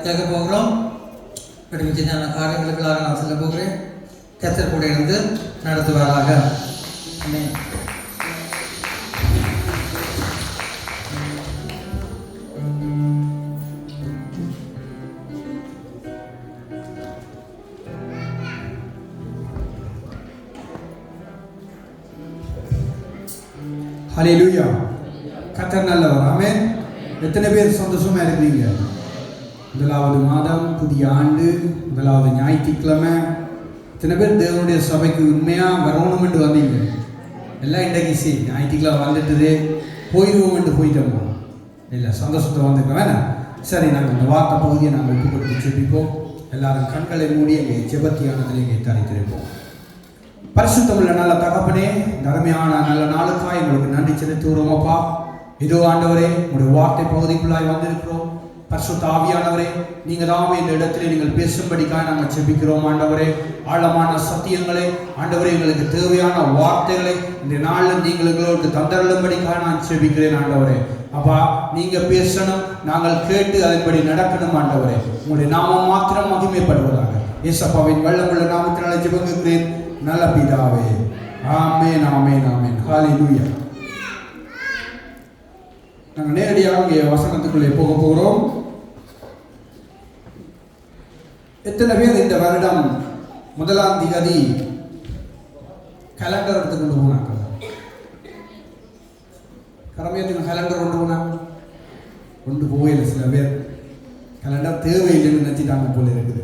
கேட்க போகிறோம். விஞ்ஞான காரியங்களுக்காக நான் சொல்ல போகிறேன். கர்த்தர் கூட இருந்து நடத்துவாராக. ஹல்லேலூயா. கர்த்தர் நல்லவர். ஆமென். எத்தனை பேர் சந்தோஷமா இருக்கீங்க? முதலாவது மாதம், புதிய ஆண்டு, முதலாவது ஞாயிற்றுக்கிழமை. எத்தனை பேர் தேவனுடைய சபைக்கு உண்மையாக வரணுமென்று வந்தீங்க? எல்லாம் இன்றைக்கு ஞாயிற்றுக்கிழமை வந்துட்டுது, போயிடுவோம் போயிட்டோமா? இல்லை, சந்தோஷத்தை வந்துருக்கோம் வேணா. சரி, நாங்கள் இந்த வார்த்தை பகுதியை நாங்கள் விட்டு கொடுத்து செபிப்போம். எல்லாரும் கண்களை மூடி எங்கள் செபத்தியானதில் எங்களை தரித்திருப்போம். பரிசுத்தமுள்ள நல்ல தகப்பனே, இந்த அருமையான நல்ல நாளுக்காக எங்களுக்கு நன்றி செலுத்துகிறோமப்பா. இதோ ஆண்டவரே, உங்களுடைய வார்த்தை பகுதிக்குள்ளாய் வந்திருக்கிறோம். பரிசுத்த ஆவியானவரே, நீங்கள் தாமே இந்த இடத்துல நீங்கள் பேசும்படிக்காக நாங்கள் செபிக்கிறோம். ஆண்டவரே, ஆழமான சத்தியங்களை, ஆண்டவரே, எங்களுக்கு தேவையான வார்த்தைகளை இந்த நாளில் நீங்கள் எங்களுக்கு தந்தருளும்படிக்காக நான் செபிக்கிறேன். ஆண்டவரே அப்பா, நீங்க பேசணும், நாங்கள் கேட்டு அதன்படி நடக்கணும். ஆண்டவரே, உங்களுடைய நாமம் மாத்திரம் மகிமைப்படுவதாக. இயேசுவின் வல்லமுள்ள நாமத்தினாலே ஜெபிக்கிறேன் நல்ல பிதாவே. ஆமென், ஆமென், ஆமென். ஹல்லேலூயா. நாங்கள் நேரடியாக இங்கே வசனத்துக்குள்ளே போக போகிறோம். எத்தனை பேர் இந்த வருடம் 1ஆம் தேதி கேலண்டர் எடுத்து கொண்டு போனாங்க? கடமையத்துக்கு கேலண்டர் கொண்டு போனாங்க? கொண்டு போகல. சில பேர் கேலண்டர் தேவையில்லைன்னு நினைச்சிட்டாங்க போல இருக்குது.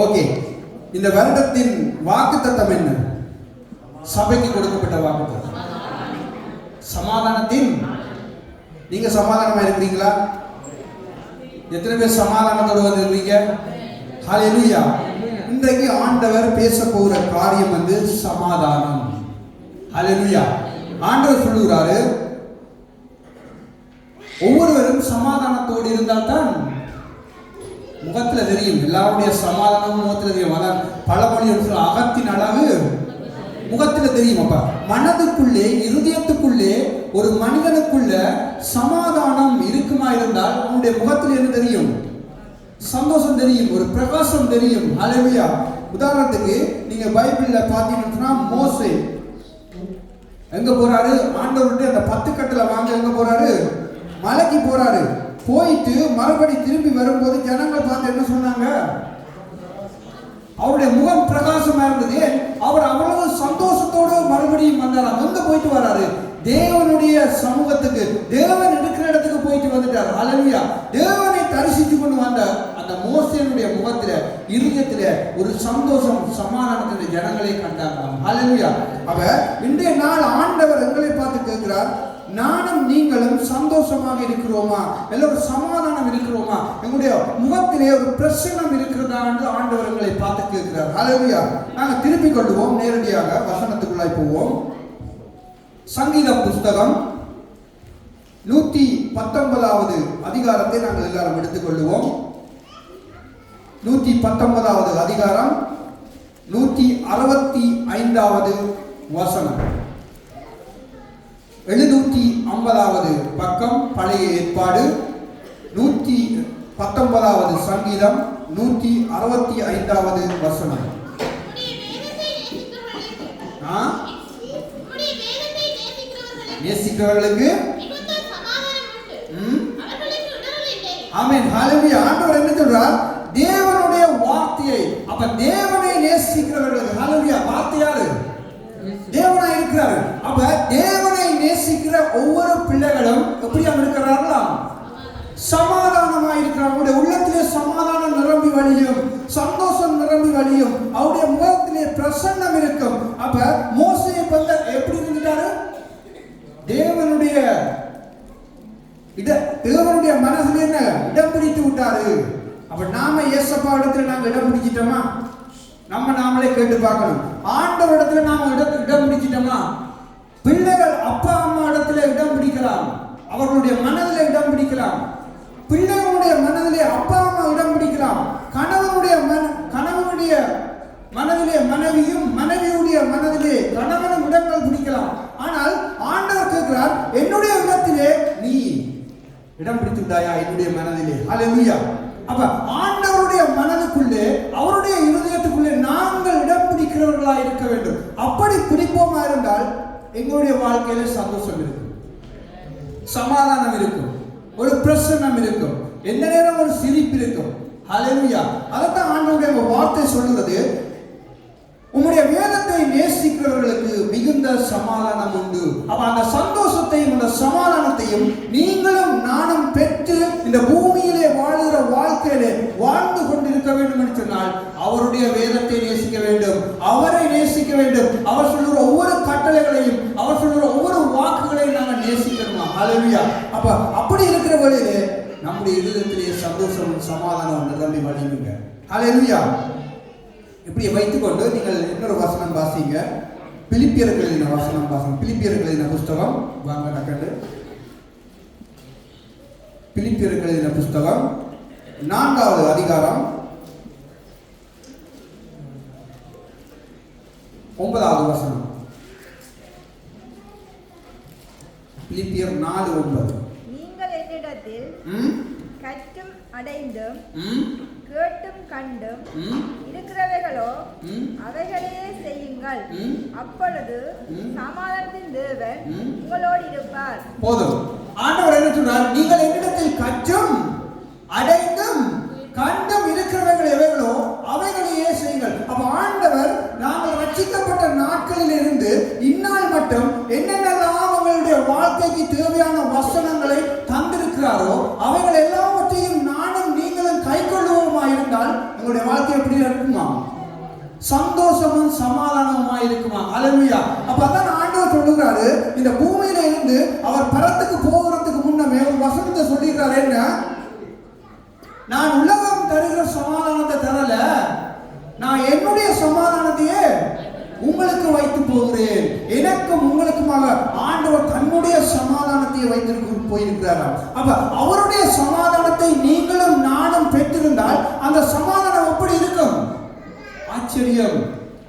ஓகே, இந்த வருடத்தின் வாக்குத்தத்தம் என்ன? சபைக்கு கொடுக்கப்பட்ட வாக்குத்தத்தம் சமாதானத்தின். நீங்க சமாதானமா இருக்கிறீங்களா? எத்தனை பேர் சமாதானத்தோடு வந்திருக்கீங்க? ஹல்லேலூயா. இன்றைக்கு ஆண்டவர் பேச போகிற காரியம் சமாதானம். ஹல்லேலூயா. ஆண்டவர் சொல்லுகிறாரு, ஒவ்வொருவரும் சமாதானத்தோடு இருந்தால் தான் முகத்துல தெரியும். எல்லாருடைய சமாதானமும் முகத்துல தெரியும். அதான் பழமொழி அகத்தின் அளவு முகத்துல தெரியும். அப்ப மனதுக்குள்ளே, இருதயத்துக்குள்ளே ஒரு மனிதனுக்குள்ள சமாதானம் இருக்குமா இருந்தால் அவனுடைய முகத்தில் என்ன தெரியும்? சந்தோஷம் தெரியும், ஒரு பிரகாசம் தெரியும். ஹல்லேலூயா. உதாரணத்துக்கு நீங்க பைபிள்ல பாத்தீங்கன்னா மோசே எங்க போறாரு? ஆண்டவருடைய அந்த 10 கட்டளை வாங்க எங்க போறாரு? மலைக்கு போறாரு. போயிட்டு மறுபடி திரும்பி வரும்போது ஜனங்கள் பார்த்து என்ன சொன்னாங்க? அவருடைய முகம் பிரகாசமா இருந்தது. அவர் அவ்வளவு சந்தோஷத்தோடு மறுபடியும் வந்தாராம். எங்க போயிட்டு வராரு? தேவனுடைய சமூகத்துக்கு, தேவன் இருக்கிற இடத்துக்கு போயிட்டு வந்துட்டார். ஹல்லேலூயா. தேவனை தரிசித்து கொண்டு வந்த அந்த மோசேனுடைய முகத்துல, இருதயத்துல ஒரு சந்தோஷம், சமாதானத்தின் ஜனங்களை கண்டாங்க. ஹல்லேலூயா. அப்ப இன்றைய நாள் ஆண்டவர் எங்களை பார்த்து கேட்கிறார், நானும் நீங்களும் சந்தோஷமாக இருக்கிறோமா? எல்லோரும் சமாதானம் இருக்கிறோமா? எங்களுடைய முகத்திலே ஒரு பிரசன்னம் இருக்கிறதா என்று ஆண்டவர் எங்களை பார்த்து கேட்கிறார். ஹல்லேலூயா. நாங்கள் திருப்பிக் கொள்வோம், நேரடியாக வசனத்துக்குள்ளாய் போவோம். சங்கீதம் புஸ்தகம் 119வது அதிகாரத்தை நாங்கள் எல்லாரும் எடுத்துக்கொள்வோம். 119வது அதிகாரம் 165வது வசனம். 750வது பக்கம், பழைய ஏற்பாடு. 119வது சங்கீதம் 165வது வசனம். நேசிக்கிறவர்களுக்கு ஆமென். ஹல்லேலூயா. ஆண்டவர் என்ன சொல்றார்? தேவனுடைய வார்த்தையை, அப்ப தேவனை நேசிக்கிறவர்களுக்கு. ஹல்லேலூயா. வார்த்தை யாரு? தேவனாய் இருக்கிறார். அப்ப தேவனை நேசிக்கிற ஒவ்வொரு பிள்ளைகளும் எப்படியா இருக்கிறார்களா? சமாதானமாய் இருக்கிறார். அவருடைய உள்ளத்திலே சமாதானம் நிரம்பி வழியும், சந்தோஷம் நிரம்பி வழியும், அவருடைய முகத்திலே பிரசன்னம் இருக்கும். அப்ப மோசேயை பத்தி எப்படி இருந்துட்டாரு? தேவனுடைய மனசுல என்ன இடம் பிடித்து விட்டாரு. அப்ப நாம ஏசப்பா இடத்துல நாங்க இடம் பிடிச்சிட்டோமா? நாமளே கேட்டு பார்க்கணும். ஆண்டவர் இடத்துல நாம இடம் பிடிச்சிட்டோமா? பிள்ளைகள் அப்பா அம்மா இடத்துல இடம் பிடிக்கலாம், அவர்களுடைய மனதில் இடம் பிடிக்கலாம். பிள்ளைகளுடைய மனதிலே அப்பா அம்மா இடம் பிடிக்கலாம். கணவனுடைய மனதிலே மனைவியும், மனைவியுடைய மனதிலே கணவனும் இடங்கள் பிடிக்கலாம். ஆனால் ஆண்டவர் கேட்கிறார், என்னுடைய இடத்திலே நீ இடம் பிடித்து விட்டாயா? என்னுடைய மனதிலே. ஹல்லேலூயா. அப்ப ஆண்டவருடைய மனதுக்குள்ளே, அவருடைய இருதயத்துக்குள்ளே நாங்கள் இடம் பிடிக்கிறவர்களாக இருக்க வேண்டும். அப்படி பிடிப்போமா இருந்தால் எங்களுடைய வாழ்க்கையில சந்தோஷம் இருக்கும், சமாதானம் இருக்கும், ஒரு பிரசன்னம் இருக்கும், எந்த நேரம் ஒரு சிரிப்பு இருக்கும். ஹல்லேலூயா. அதைத்தான் ஆண்டவருடைய வார்த்தை சொல்லுகிறது, உம்முடைய வேதத்தை நேசிக்கிறவர்களுக்கு மிகுந்த சமாதானம் உண்டு. அப்ப அந்த சந்தோஷத்தையும் அந்த சமாதானத்தையும் நீங்களும் நானும் பெற்று இந்த பூமியிலே வாழுகிற வாழ்க்கையிலே வாழ்ந்து கொண்டிருக்க வேண்டும் என்று சொன்னால் அவருடைய வேதத்தை நேசிக்க வேண்டும், அவரை நேசிக்க வேண்டும். அவர் சொல்லுற ஒவ்வொரு கட்டளைகளையும், அவர் சொல்லுற ஒவ்வொரு வாக்குகளையும் நாங்கள் நேசிக்கணுமா? ஹல்லேலூயா. அப்ப அப்படி இருக்கிற வழியிலே நம்முடைய இருதயத்திலே சந்தோஷமும் சமாதானம் நிரம்பி வழியுங்க. ஹல்லேலூயா. இப்படி வைத்துக்கொண்டு நீங்கள் இன்னொரு வசனம் வாசிங்க. பிலிப்பியர்கள் எழுதின வசனம் வாசனம். பிலிப்பியர்கள் எழுதின புஸ்தகம் வாங்க டக்கண்டு. பிலிப்பியர்கள் எழுதின புஸ்தகம் 4வது அதிகாரம் 9வது வசனம். பிலிப்பியர் 4:9. நீங்கள் என்னிடத்தில் கற்றும் அடைந்தும் கேட்டும் கண்டும் இருக்கிறவைகளோ அவைகளையே செய்யுங்கள், அப்பொழுது சமாதானத்தின் தேவன் உங்களோடு இருப்பார். போதும். ஆண்டவர் என்ன சொன்னார்? நீங்கள் என்னிடத்தில் கற்றும் அடைந்தும் கண்டும் இருக்கிறவைகள் எவைகளோ அவைகளையே செய்யுங்கள். அப்ப ஆண்டவர் நாங்கள் ரட்சிக்கப்பட்ட நாட்களில் இருந்து இந்நாள் மட்டும் என்னென்னலாம் அவங்களுடைய வாழ்க்கைக்கு தேவையான வசனங்களை தந்திருக்கிறாரோ அவைகள் எல்லாவற்றையும் நானும் நீங்களும் கை கொள்ளுவோமா இருந்தால் எங்களுடைய வாழ்க்கை எப்படி இருக்குமா? சந்தோஷமும் சமாதானமா இருக்குமா? ஹல்லேலூயா. அப்ப அதான் ஆண்டவர் சொல்லுகிறாரு, இந்த பூமியில இருந்து அவர் பரத்துக்கு போகிறதுக்கு முன்னமே ஒரு வசனத்தை சொல்லியிருக்காரு. என்ன? நான் உலகம் தருகிற சமாதானத்தை தரல, நான் என்னுடைய சமாதானத்தையே உங்களுக்கு வைத்து போகிறேன். எனக்கும் உங்களுக்குமாக ஆண்டவர் தன்னுடைய சமாதானத்தை வைத்து போயிருக்கிறாராம். அப்ப அவருடைய சமாதானத்தை நீங்களும் நானும் பெற்றிருந்தால் அந்த சமாதானம் எப்படி இருக்கும்? ஆச்சரியம்,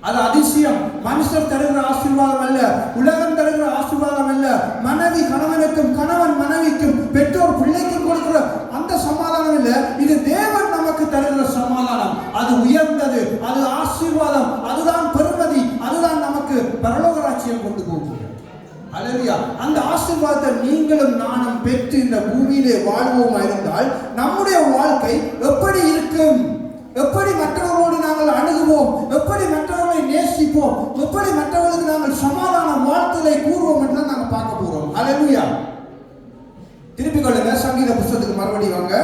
அது அதிசயம். மனுஷர் தருகிற ஆசீர்வாதம் அல்ல, உலகம் தருகிற ஆசீர்வாதம் அல்ல, மனைவி கணவனுக்கும் கணவன் மனைவிக்கும் பெற்றோர் பிள்ளைக்கும் கொடுக்கிற அந்த சமாதானம் இல்ல. இது தேவன் நமக்கு தருகிற சமாதானம். அது உயர்ந்தது, அது ஆசீர்வாதம், அதுதான் பெருமதி, அதுதான் நமக்கு பரலோக ராஜ்யம் கொண்டு போகும். ஹல்லேலூயா. அந்த ஆசீர்வாதத்தை நீங்களும் நானும் பெற்று இந்த பூமியிலே வாழ்வோமா இருந்தால் நம்முடைய வாழ்க்கை எப்படி இருக்கும்? எப்படி மற்றவர்களோடு நாங்கள் அணுகுவோம்? எப்படி மற்றவர்களை நேசிப்போம்? எப்படி மற்றவர்களுக்கு நாங்கள் சமாதான வாழ்த்துக்களை கூறுவோம் என்று நாங்கள் பார்க்க போறோம். ஹல்லேலூயா. திருப்பிக் கொள்ளுங்க, சங்கீத புஸ்தகத்துக்கு மறுபடியும் வாங்க.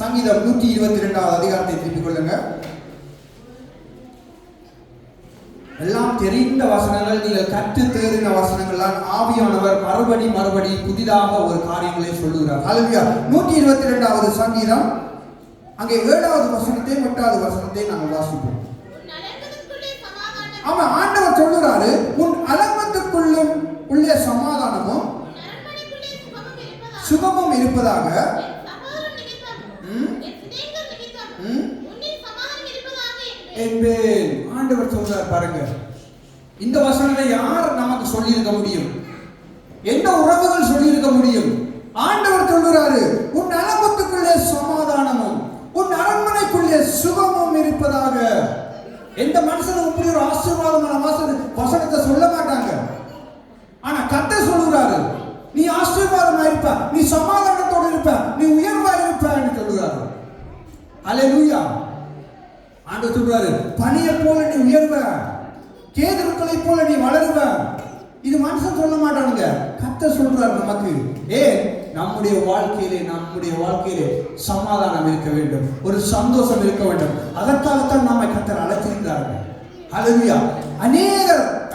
சங்கீதம் 122வது அதிகாரத்தை திருப்பிக் கொள்ளுங்க. எல்லாம் தெரிந்த வசனங்கள், நீங்கள் கற்று தேறின வசனங்களால் ஆவியானவர் மறுபடி புதிதாக ஒரு காரியங்களை சொல்லுகிறார். ஹல்லேலூயா. 122வது சங்கீதம் அங்கே 7வது வசனத்தையும் 8வது வசனத்தையும் நாங்கள் வாசிப்போம். ஆமா, ஆண்டவர் சொல்லுறாரு, உன் அலங்கத்துக்குள்ளும் உள்ளே சமாதானமும் சுகமும் இருப்பதாக. ஆண்டவர் சொல்றார் பாருங்க. இந்த வசனத்தை யார் நமக்கு சொல்லி இருக்க முடியும்? எந்த உறவுகள் சொல்லி இருக்க முடியும்? ஆண்டவர் சொல்லுறாரு, உன் அலங்கத்துக்குள்ளே சமாதானமும் உன் அரண்மனைக்குள்ளே சுகமும் இருப்பதாக. எந்த மனுஷனும் இப்படி ஒரு ஆசீர்வாதமான வசனத்தை சொல்ல மாட்டாங்க. ஆனா கர்த்தர் சொல்லுகிறாரு, நீ ஆசீர்வாதமா இருப்ப, நீ சமாதானத்தோடு இருப்ப, நீ உயர்வா இருப்ப என்று சொல்லுகிறாரு. ஹல்லேலூயா. ஆண்டவர் சொல்றாரு, பனியை போல நீ உயர்வ, கேதுருக்களை போல நீ வளருவ. இது மனுஷன் சொல்ல மாட்டானுங்க, கர்த்தர் சொல்றாரு நமக்கு. நம்முடைய வாழ்க்கையிலே சமாதானம் இருக்க வேண்டும், ஒரு சந்தோஷம் இருக்க வேண்டும். அதற்காகத்தான் நம்மை கர்த்தர் அழைத்திருக்கிறார்கள். ஹல்லேலூயா.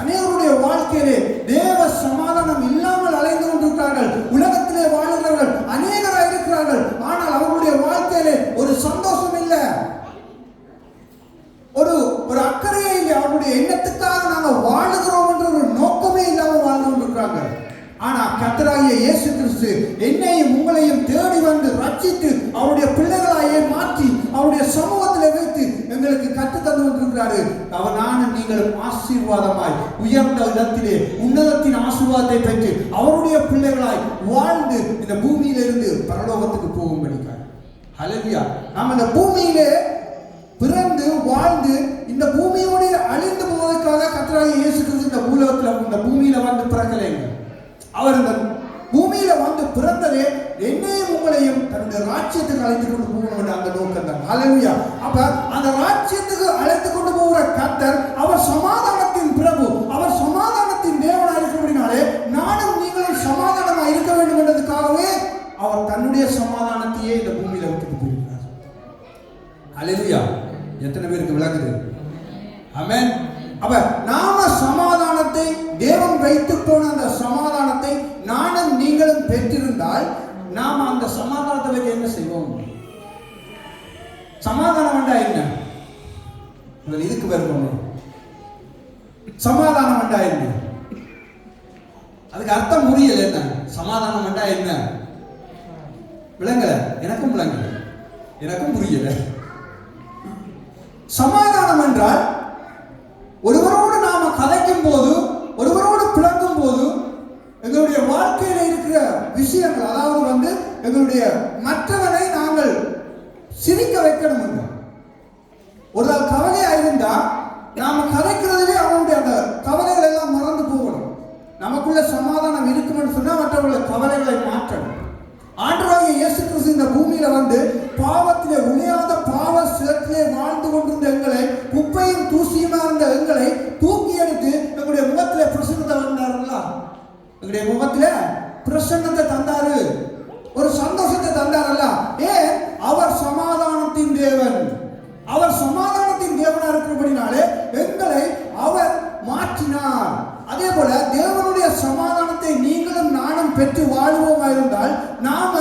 அநேகருடைய வாழ்க்கையிலே தேவ சமாதானம் இல்லாமல் அலைந்து கொண்டிருக்கிறார்கள். உலகத்திலே வாழ்கிறவர்கள் அநேகராக இருக்கிறார்கள். ஆனால் அவர்களுடைய வாழ்க்கையிலே ஒரு சந்தோஷம் இல்லை, ஒரு அக்கறையே இல்லை. அவருடைய எண்ணத்துக்காக நாங்கள் வாழுகிறோம் என்ற ஒரு நோக்கமே இல்லாமல் வாழ்ந்து கொண்டிருக்கிறாங்க. ஆனா கர்த்தராகிய இயேசு கிறிஸ்து என்னையும் உங்களையும் தேடி வந்து ரட்சித்து அவருடைய பிள்ளைகளாயே மாற்றி அவருடைய சமூகத்தில் வைத்து எங்களுக்கு கற்றுத் தந்து கொண்டிருக்கிறாரு. அவர் நானும் நீங்களும் ஆசீர்வாதமாய் உயர்ந்த இடத்திலே உன்னதத்தின் ஆசீர்வாதத்தை பெற்று அவருடைய பிள்ளைகளாய் வாழ்ந்து இந்த பூமியிலிருந்து பரலோகத்துக்கு போகும்படிக்கார். ஹல்லேலூயா. நாம் இந்த பூமியிலே பிறந்து வாழ்ந்து இந்த பூமியோட அழிந்து போவதற்காக கர்த்தராகிய இயேசு கிறிஸ்து இந்த பூலோகத்தில் இந்த பூமியில வந்து பிறக்கலைங்க. அவர் இந்த பூமியில வந்து பிறந்ததே என்னையும் உங்களையும் தன்னுடைய ராஜ்யத்துக்கு அழைத்து கொண்டு போகணும் அந்த நோக்கம் தான். ஹல்லேலூயா. அப்ப அந்த ராஜ்யத்துக்கு அழைத்து கொண்டு போகிற கர்த்தர் அவர் சமாதானத்தின் பிரபு, அவர் சமாதானத்தின் தேவனாக இருக்கிறபடினாலே நானும் நீங்களும் சமாதானமா இருக்க வேண்டும் என்றதுக்காகவே அவர் தன்னுடைய சமாதானத்தையே இந்த பூமியில விட்டுட்டு போயிருக்கிறார். ஹல்லேலூயா. எத்தனை பேருக்கு விளங்குது? ஆமென். அப்ப நாம சமாதானத்தை தேவன் வைத்து போன அந்த சமாதானத்தை நானும் நீங்களும் பெற்றிருந்தால் நாம அந்த சமாதானத்தை வச்சு என்ன செய்வோம்? சமாதானம் என்றா என்ன? இதுக்கு வருவோம். சமாதானம் என்றா என்ன? அதுக்கு அர்த்தம் புரியல. என்ன சமாதானம் என்றா என்ன? விளங்கல. எனக்கும் விளங்கல, எனக்கும் புரியல. சமாதானம் என்றால் ஒருவரோடு நாம கதைக்கும் போது, ஒருவரோடு பிளங்கும் போது எங்களுடைய வாழ்க்கையில இருக்கிற விஷயங்கள், அதாவது எங்களுடைய மற்றவனை நாங்கள் சிரிக்க வைக்கணும். ஒரு நாள் கவலையா இருந்தா நாம கதைக்கிறதுலே அவனுடைய அந்த கவலைகள் எல்லாம் மறந்து போகணும். நமக்குள்ள சமாதானம் இருக்குன்னு சொன்னா மற்றவர்களுடைய கவலைகளை மாற்றணும். ஆண்டவராகிய இயேசு கிறிஸ்து இந்த பூமியில வந்து பாவத்திலே உழையாத பாவ சேற்றிலே வாழ்ந்து கொண்டிருந்த எங்களை, குப்பையும் தூசியுமா இருந்த எங்களை தூக்கி எடுத்து எங்களுடைய முகத்திலே பிரசன்னத்தை வந்தாருங்களா? எங்களுடைய முகத்திலே பிரசன்னத்தை தந்தாரு, ஒரு சந்தோஷத்தை தந்தாரல்ல. ஏன்? அவர் சமாதானத்தின் தேவன். அவர் சமாதானத்தின் தேவனா இருக்கிறபடினாலே எங்களை அவர் மாற்றினார். அதே போல தேவனுடைய சமாதானத்தை நீங்களும் நானும் பெற்று வாழ்வோமா இருந்தால் நாம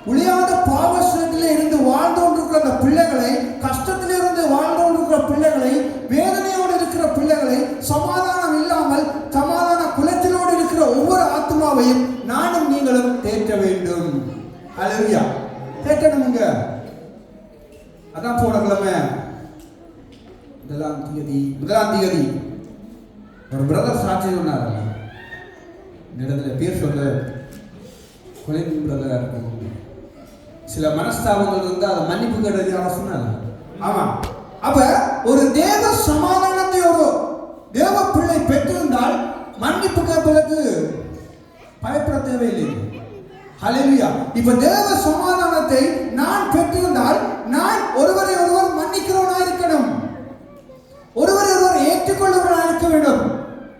உழையாத பாவத்திலே இருந்து வாழ்ந்து கொண்டிருக்கிற அந்த பிள்ளைகளை, கஷ்டத்திலே இருந்து வாழ்ந்து கொண்டிருக்கிற பிள்ளைகளை, வேதனையோடு இருக்கிற பிள்ளைகளை, சமாதானம் இல்லாமல் சமாதான குலத்திலோடு இருக்கிற ஒவ்வொரு ஆத்மாவையும் நானும் நீங்களும் தேற்ற வேண்டும். ஹல்லேலூயா. தேற்றணுங்க. அதான் போன கிழமை முதலாம் தேதி ஒரு பிரதர் சாட்சி சொன்னார். இடத்துல பேர் சொல்ல கொலைன் பிரதரா இருக்கும். சில மனஸ்தாபங்கள் இருந்து அதை மன்னிப்பு கேட்டது யாரும் சொன்னாங்க. ஆமா. அப்ப ஒரு தேவ சமாதானத்தை ஒரு தேவ பிள்ளை பெற்றிருந்தால் மன்னிப்பு கேட்பதற்கு பயப்பட தேவையில்லை. ஹல்லேலூயா. இப்ப தேவ சமாதானத்தை நான் பெற்றிருந்தால் நான் ஒருவரை ஒருவர் மன்னிக்கிறவனா இருக்கணும், ஒருவரை ஒருவர் ஏற்றுக்கொள்ளுவனா இருக்க வேண்டும்.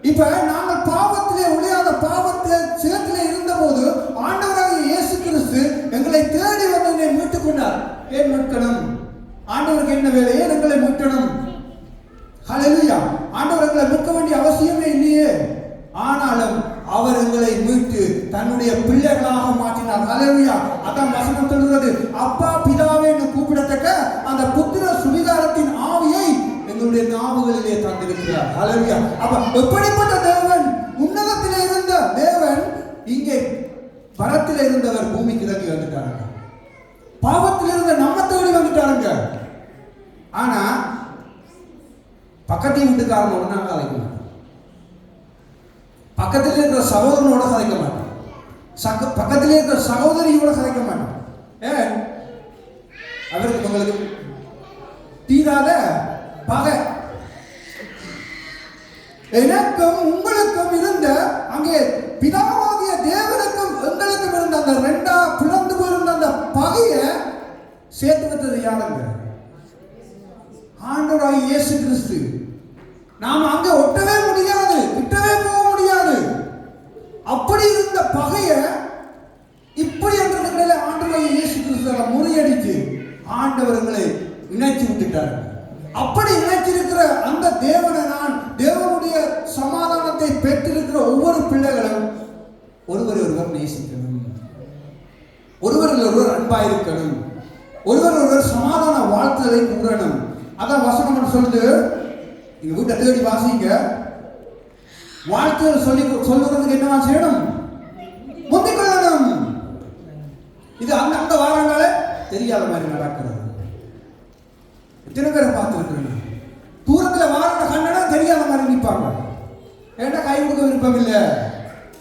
இப்ப நாங்கள் பாவத்திலே உழையாத பாவத்திலே சேற்றிலே இருந்த போது ஆண்டவராகிய இயேசு கிறிஸ்து எங்களை தேடி வந்து என்னை மீட்டுக் கொண்டார். ஏன் மீட்கணும்? ஆண்டவருக்கு என்ன வேலை? ஏன் எங்களை மீட்கணும்? ஹல்லேலூயா. ஆண்டவர் எங்களை மீட்க வேண்டிய அவசியமே இல்லையே. ஆனாலும் அவர் எங்களை மீட்டு தன்னுடைய பிள்ளைகளாக மாற்றினார். ஹல்லேலூயா. அதான் வசனம் சொல்கிறது, அப்பா பிதாவே என்று கூப்பிடத்தக்க அந்த புத்திர சுவிகாரத்தின் ஆவியை எங்களுடைய நாவுகளிலே தந்திருக்கிறார். ஹல்லேலூயா. அப்ப எப்படிப்பட்ட தேவன்? உன்னதத்திலே இருந்த தேவன் இங்கே பரத்திலே இருந்தவர் பூமிக்கு இறங்கி வந்துட்டாருங்க. பாவத்தில் இருந்த நம்ம தேடி வந்துட்டாருங்க. ஆனா பக்கத்து வீட்டுக்காரனோட நான் கதைக்க மாட்டேன், பக்கத்தில் இருக்கிற சகோதரனோட கதைக்க மாட்டேன், பக்கத்தில் இருக்கிற சகோதரியோட கதைக்க மாட்டேன். ஏன்? அவருக்கு உங்களுக்கு தீராத பகை. எனக்கும் உங்களுக்கும் இருந்த அங்கே பிதாவாகிய தேவனுக்கும் எங்களுக்கும் இருந்த அந்த ரெண்டா பிளந்து போயிருந்த அந்த பகையை சேர்த்து வைத்தது யாருங்க? ஆண்டவராகிய இயேசு கிறிஸ்து. நாம அங்க ஒட்டவே முடியாது, விட்டவே போக முடியாது. அப்படி இருந்த பகையை இப்படி என்றதுல ஆண்டவராகிய இயேசு கிறிஸ்துவை முறியடித்து ஆண்டவர்களை இணைச்சு விட்டுட்டார். அப்படி இணைச்சிருக்கிற அந்த தேவனை நான், தேவனுடைய சமாதானத்தை பெற்றிருக்கிற ஒவ்வொரு பிள்ளைகளும் ஒருவரை ஒருவர் நேசிக்கணும், ஒருவர் ஒருவர் அன்பாயிருக்கணும், ஒருவர் ஒருவர் சமாதான வாழ்த்துதலை கூறணும். அதான் வசனம் சொல்லுது. நீங்க வீட்டை தேடி வாசிங்க. வாழ்த்துதல் சொல்லுறதுக்கு என்னவா செய்யணும்? முந்திக் கொள்ளணும். இது அந்த வாரங்கள தெரியாத மாதிரி நடக்கிறது. எத்தனை பேரை பார்த்துருக்கேன். தூரத்தில் வாரங்களை கண்டனா தெரியாத மாதிரி நிற்பாங்க. ஏன்னா கை கொடுக்க விருப்பம் இல்லை,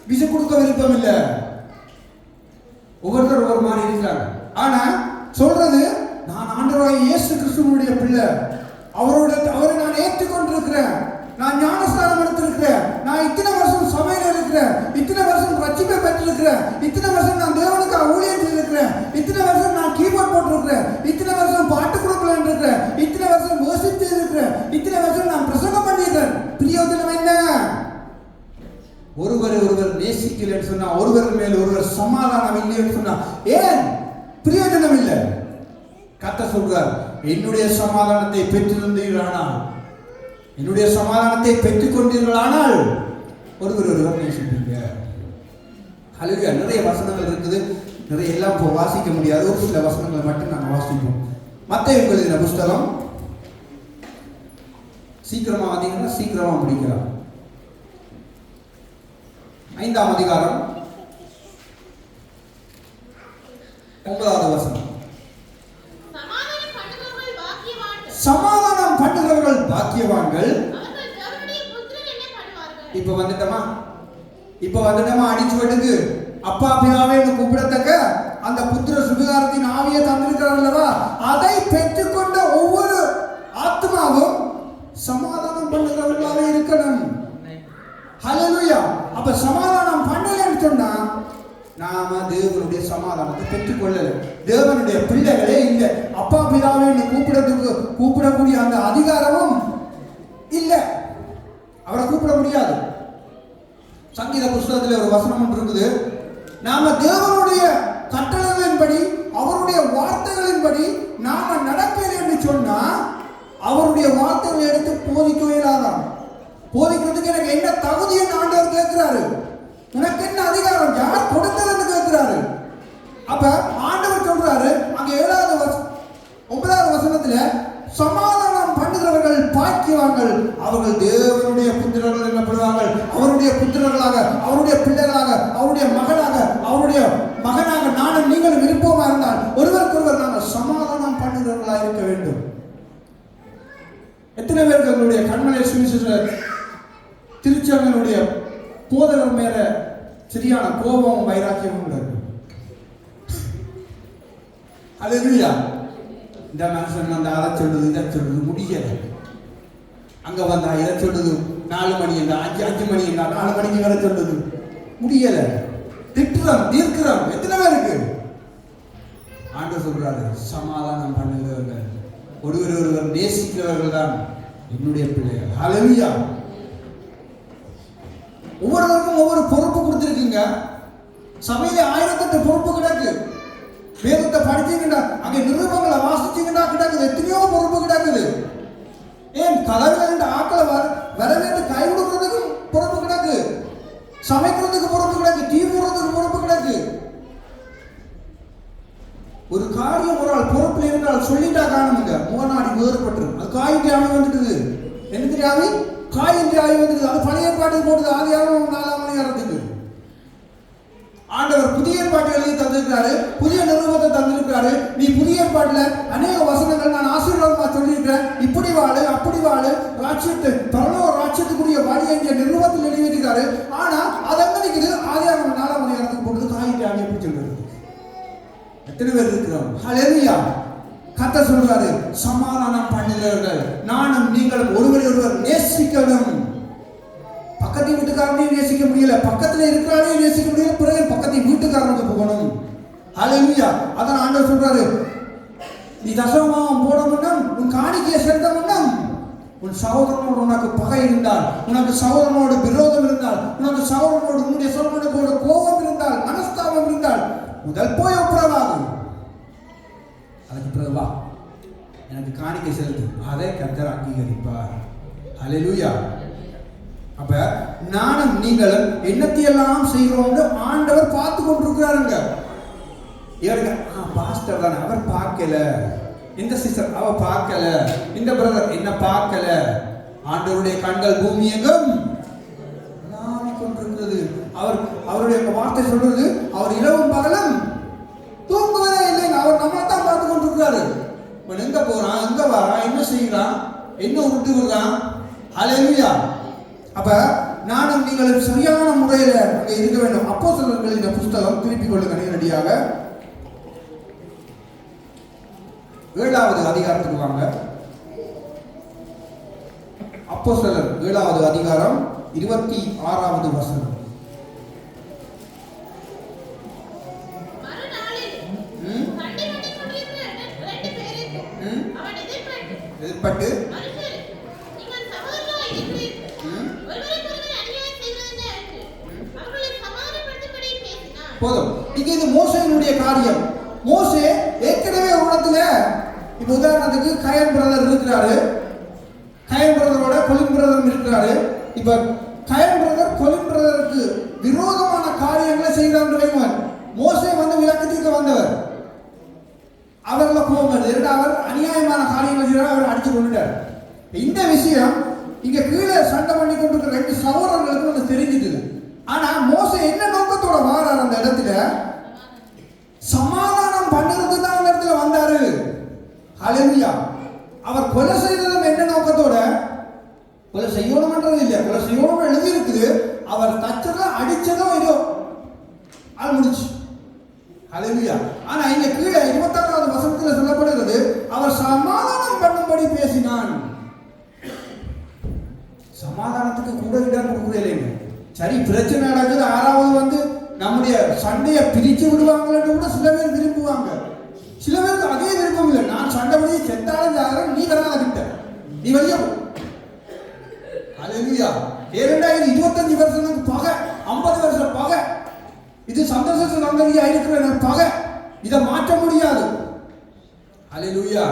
விசு கொடுக்க விருப்பம் இல்லை, ஒவ்வொருத்தர் ஒவ்வொரு மாதிரி இருக்கிறாங்க. ஆனா சொல்றது, நான் ஆண்டவராகிய இயேசு கிறிஸ்துவினுடைய பிள்ளை, அவரை நான் ஏற்றுக்கொண்டிருக்கிறேன், நான் ஞானஸ்நானம் எடுத்திருக்கிறேன், நான் இத்தனை வருஷம் சபையில் இருக்கிறேன், இத்தனை வருஷம் ரட்சிப்பை பெற்றிருக்கிறேன், இத்தனை வருஷம் நான் தேவனுக்கு ஊழியம் செய்திருக்கிறேன், இத்தனை வருஷம் நான் கீபோர்ட் போட்டிருக்கிறேன், இத்தனை வருஷம் பாட்டு குரூப்ல இருக்கிறேன், இத்தனை வருஷம் வர்ஷிப் செய்திருக்கிறேன், இத்தனை வருஷம் நான் பிரசங்கம் பண்ணியிருக்கேன். பிரயோஜனம் என்ன? ஒருவர் நேசிக்கலன்னு சொன்னா, ஒருவர் மேல் ஒருவர் சமாதானம் இல்லைன்னு சொன்னா ஏன் பிரயோஜனம் இல்லை? கர்த்தர் சொல்றார், என்னுடைய சமாதானத்தை பெற்றிருந்தீர்களானால், என்னுடைய சமாதானத்தை பெற்றுக் கொண்டீர்களானால் ஒருவர் நேசிப்பீங்க. ஹல்லேலூயா. நிறைய வசனங்கள் இருக்குது, நிறைய எல்லாம் வாசிக்க முடியாது, ஒரு சில வசனங்களை மட்டும் நாங்கள் வாசிப்போம். மத்தேயு எழுதின புஸ்தகம், சீக்கிரமா வந்தீங்கன்னா சீக்கிரமா முடிக்கலாம். 5ஆம் அதிகாரம் 9வது வசனம். சமாதானம் பண்ணுகிறவர்கள் பாக்கியவான்கள். இப்ப வந்துட்டமா அடிச்சு விடுக்கு அப்பா பிதாவே கூப்பிடத்தக்க அந்த புத்திர சுவிகாரத்தின் ஆவியை தந்திருக்கிறார் அல்லவா, அதை பெற்றுக்கொண்ட ஒவ்வொரு ஆத்மாவும் சமாதானம் பண்ணுகிறவர்களாக இருக்கணும். ஹல்லேலூயா. அப்ப சமாதானம் பண்ணலன்னு சொன்னா நாம தேவனுடைய சமாதானத்தை பெற்றுக்கொள்ளல, தேவனுடைய பிள்ளைகளே இல்லை. அப்பா பிதாவே கூப்பிடக்கூடிய அந்த அதிகாரமும் இல்லை, அவரை கூப்பிட முடியாது. சங்கீத புஸ்தகத்தில் ஒரு வசனம் ஒன்று இருக்குது, நாம தேவனுடைய கட்டளைகளின்படி அவருடைய வார்த்தைகளின்படி நாம நடக்கல என்று சொன்னா அவருடைய வார்த்தைகளை எடுத்து போதிக்கவே இல்லாதான். போதிக்கிறதுக்கு எனக்கு என்ன தகுதி என்று ஆண்டவர் கேட்கிறாரு, உனக்கு என்ன அதிகாரம், யார் கொடுத்ததுன்னு கேட்கிறாரு. அப்ப ஆண்டவர் சொல்றாரு அங்க 9வது வசனத்துல, சமாதானம் பண்ணுகிறவர்கள் பாக்கியவான்கள், அவர்கள் தேவனுடைய புத்திரர்கள் எனப்படுவார்கள். அவருடைய புத்திரர்களாக, அவருடைய பிள்ளைகளாக, அவருடைய மகனாக, அவருடைய மகனாக நானும் நீங்களும் விருப்பமா இருந்தால் ஒருவருக்கொருவர் நாங்கள் சமாதானம் பண்ணுகிறவர்களாக இருக்க வேண்டும். எத்தனை பேருக்கு எங்களுடைய கண்மலை சுவிசேஷ திருச்சபையினுடைய போதகர் மேல சரியான கோபமும் வைராக்கியமும் இருக்கு? ஹல்லேலூயா. இந்த மனுஷன் வந்து அதை சொல்லுது இதை சொல்லுது முடியல, அங்க வந்தா இதை சொல்லுது 4 மணி என்றா 5 மணி என்றா 4 மணிக்கு வர சொல்லுது முடியல, திட்டுறோம் தீர்க்கிறோம். எத்தனை பேருக்கு? ஆண்டவர் சொல்றாரு, சமாதானம் பண்ணுகிறவர்கள், ஒருவர் நேசிக்கிறவர்கள் தான் என்னுடைய பிள்ளைகள். ஹல்லேலூயா. ஒவ்வொருவருக்கும் ஒவ்வொரு பொறுப்பு கொடுத்திருக்கீங்க. சபையில 1008 பொறுப்பு கிடக்கு. வேதத்தை படிச்சீங்கன்னா, அங்க நிருபங்களை வாசிச்சீங்கன்னா கிடக்குது, எத்தனையோ பொறுப்பு கிடக்குது. ஏன் கலவையில ஆக்களை வரவேற்று கை கொடுக்கறதுக்கு பொறுப்பு கிடக்கு, சமைக்கிறதுக்கு பொறுப்பு கிடக்கு, டீ போடுறதுக்கு பொறுப்பு கிடக்கு. ஒரு காரியம் ஒரு ஆள் பொறுப்புல இருந்தால் சொல்லிட்டா காணுங்க, முகநாடி வேறுபட்டுரும். அது காயின்றி ஆவி வந்துடுது. என்ன தெரியாது? காயின்றி ஆவி வந்துடுது. அது பழைய பாட்டு போடுது, ஆதியாகமம் 4ஆம் அதிகாரத்துக்கு. ஆண்டவர் புதிய ஏற்பாட்டை எழுதி தந்திருக்கிறாரு, புதிய நிருபத்தை தந்திருக்கிறாரு. நீ புதிய ஏற்பாட்டுல அநேக வசனங்கள் நான் ஆசீர்வாதமா சொல்லியிருக்கிறேன், இப்படி வாழு அப்படி வாழு, ராட்சியத்தை பரலோக ராட்சியத்துக்குரிய வழி என்ற நிருபத்தில் எழுதியிருக்கிறாரு. ஆனா அது எங்க நிற்குது? ஆதியாகமம் 4ஆம் அதிகாரத்துக்கு போடுறது காயின்றி ஆவி எப்படி சொல்றது? எத்தனை பேர் இருக்கிறோம்? ஹல்லேலூயா. கர்த்தர் சொல்றாரு, சமாதானம் பண்ணுகிறவர்கள் நானும் நீங்களும் ஒருவர் நேசிக்கணும். பக்கத்து வீட்டுக்காரனையும் நேசிக்க முடியல, பக்கத்துல இருக்கிறாரையும் நேசிக்க முடியல, பிறகு பக்கத்து வீட்டுக்காரனுக்கு போகணும். ஹல்லேலூயா. அதான் ஆண்டவர் சொல்றாரு, நீ தசமபாகம் போட முன்னம், உன் காணிக்கையை செலுத்த முன்னம், உன் சகோதரனோடு உனக்கு பகை இருந்தால், உனக்கு சகோதரனோடு விரோதம் இருந்தால், உனக்கு சகோதரனோடு உன்னுடைய சகோதரனோடு கோபம் இருந்தால், மனஸ்தாபம் இருந்தால், முதல் போய் ஒப்புரவாகும். அதுக்கு பிறகு வா எனக்கு காணிக்கை செலுத்து, அதை கர்த்தர் அங்கீகரிப்பார். ஹல்லேலூயா. அப்ப நானும் நீங்களும் என்னத்தையெல்லாம் செய்கிறோம்னு ஆண்டவர் பார்த்து கொண்டிருக்கிறாருங்க. இவருங்க பாஸ்டர் தானே, அவர் பார்க்கல, இந்த சிஸ்டர் அவ பார்க்கல, இந்த பிரதர் என்ன பார்க்கல. ஆண்டவருடைய கண்கள் பூமி எங்கும் கொண்டிருக்கிறது. அவருடைய வார்த்தை சொல்றது, அவர் இரவும் பகலும் தூங்குவதே இல்லைங்க. அவர் நம்மளை தான் பார்த்து கொண்டிருக்கிறாரு. இவன் எங்க போறான், எங்க வரான், என்ன செய்யறான், என்ன விட்டு விடுறான். ஹல்லேலூயா. அப்ப நானும் நீங்களும் சரியான முறையில அங்கே இருக்க வேண்டும். அப்போஸ்தலர்களின் புஸ்தகம் திருப்பிக் கொள்ளுங்க நேரடியாக. 7வது அதிகாரத்துக்கு வாங்க. அப்போஸ்தலர் 7வது அதிகாரம் 26வது வசனம். எதிர்பட்டு போதும். இங்க இது மோசேயினுடைய காரியம். மோசே ஏற்கனவே ஒரு இடத்துல, இப்ப உதாரணத்துக்கு கயன் பிரதர் இருக்கிறாரு, கயன் பிரதரோட கொலின் பிரதரும் இருக்கிறாரு. இப்ப கயன் பிரதர் கொலின் பிரதருக்கு விரோதமான காரியங்களை செய்கிறார். மோசே வந்து விளக்கத்திற்கு வந்தவர், அவர்ல கோபம் வருது. அவர் அநியாயமான காரியங்களை செய்யறார், அவர் அடிச்சு கொண்டுட்டார். இந்த விஷயம் இங்க கீழே சண்டை பண்ணி கொண்டிருக்கிற 2 சகோதரர்களுக்கு வந்து தெரிஞ்சுது. ஆனா மோசே என்ன நோக்கத்தோட வாரார் அந்த இடத்துல? சமாதானம் பண்ணுறது தான் அந்த இடத்துல வந்தாரு. ஹல்லேலூயா. அவர் கொலை செய்ததும் என்ன நோக்கத்தோட? கொலை செய்யணும்ன்றது இல்லை, கொலை செய்யணும் எழுதி இருக்குது. அவர் தச்சதும் அடிச்சதும் ஏதோ அது முடிச்சு. ஹல்லேலூயா. ஆனா இங்க கீழே 26வது வசனத்துல சொல்லப்படுகிறது, அவர் சமாதானம் பண்ணும்படி பேசினான். சமாதானத்துக்கு கூட இடம் கொடுக்கவே இல்லைங்க. சரி, பிரச்சனை நடக்குது, 6வது வந்து நம்முடைய சண்டையை பிரிச்சு விடுவாங்கன்னு கூட சில பேர் விரும்புவாங்க. சில பேருக்கு அதே விருப்பம் இல்லை. நான் சண்டை பண்ணி செத்தாலும் ஜாகிறேன், நீ வராத கிட்ட, நீ வெளியே போ. ஹல்லேலூயா. 25 வருஷம் பகை, 50 வருஷம் பகை, இது சந்தோஷ சந்ததியா இருக்கிற பகை, இதை மாற்ற முடியாது. ஹல்லேலூயா.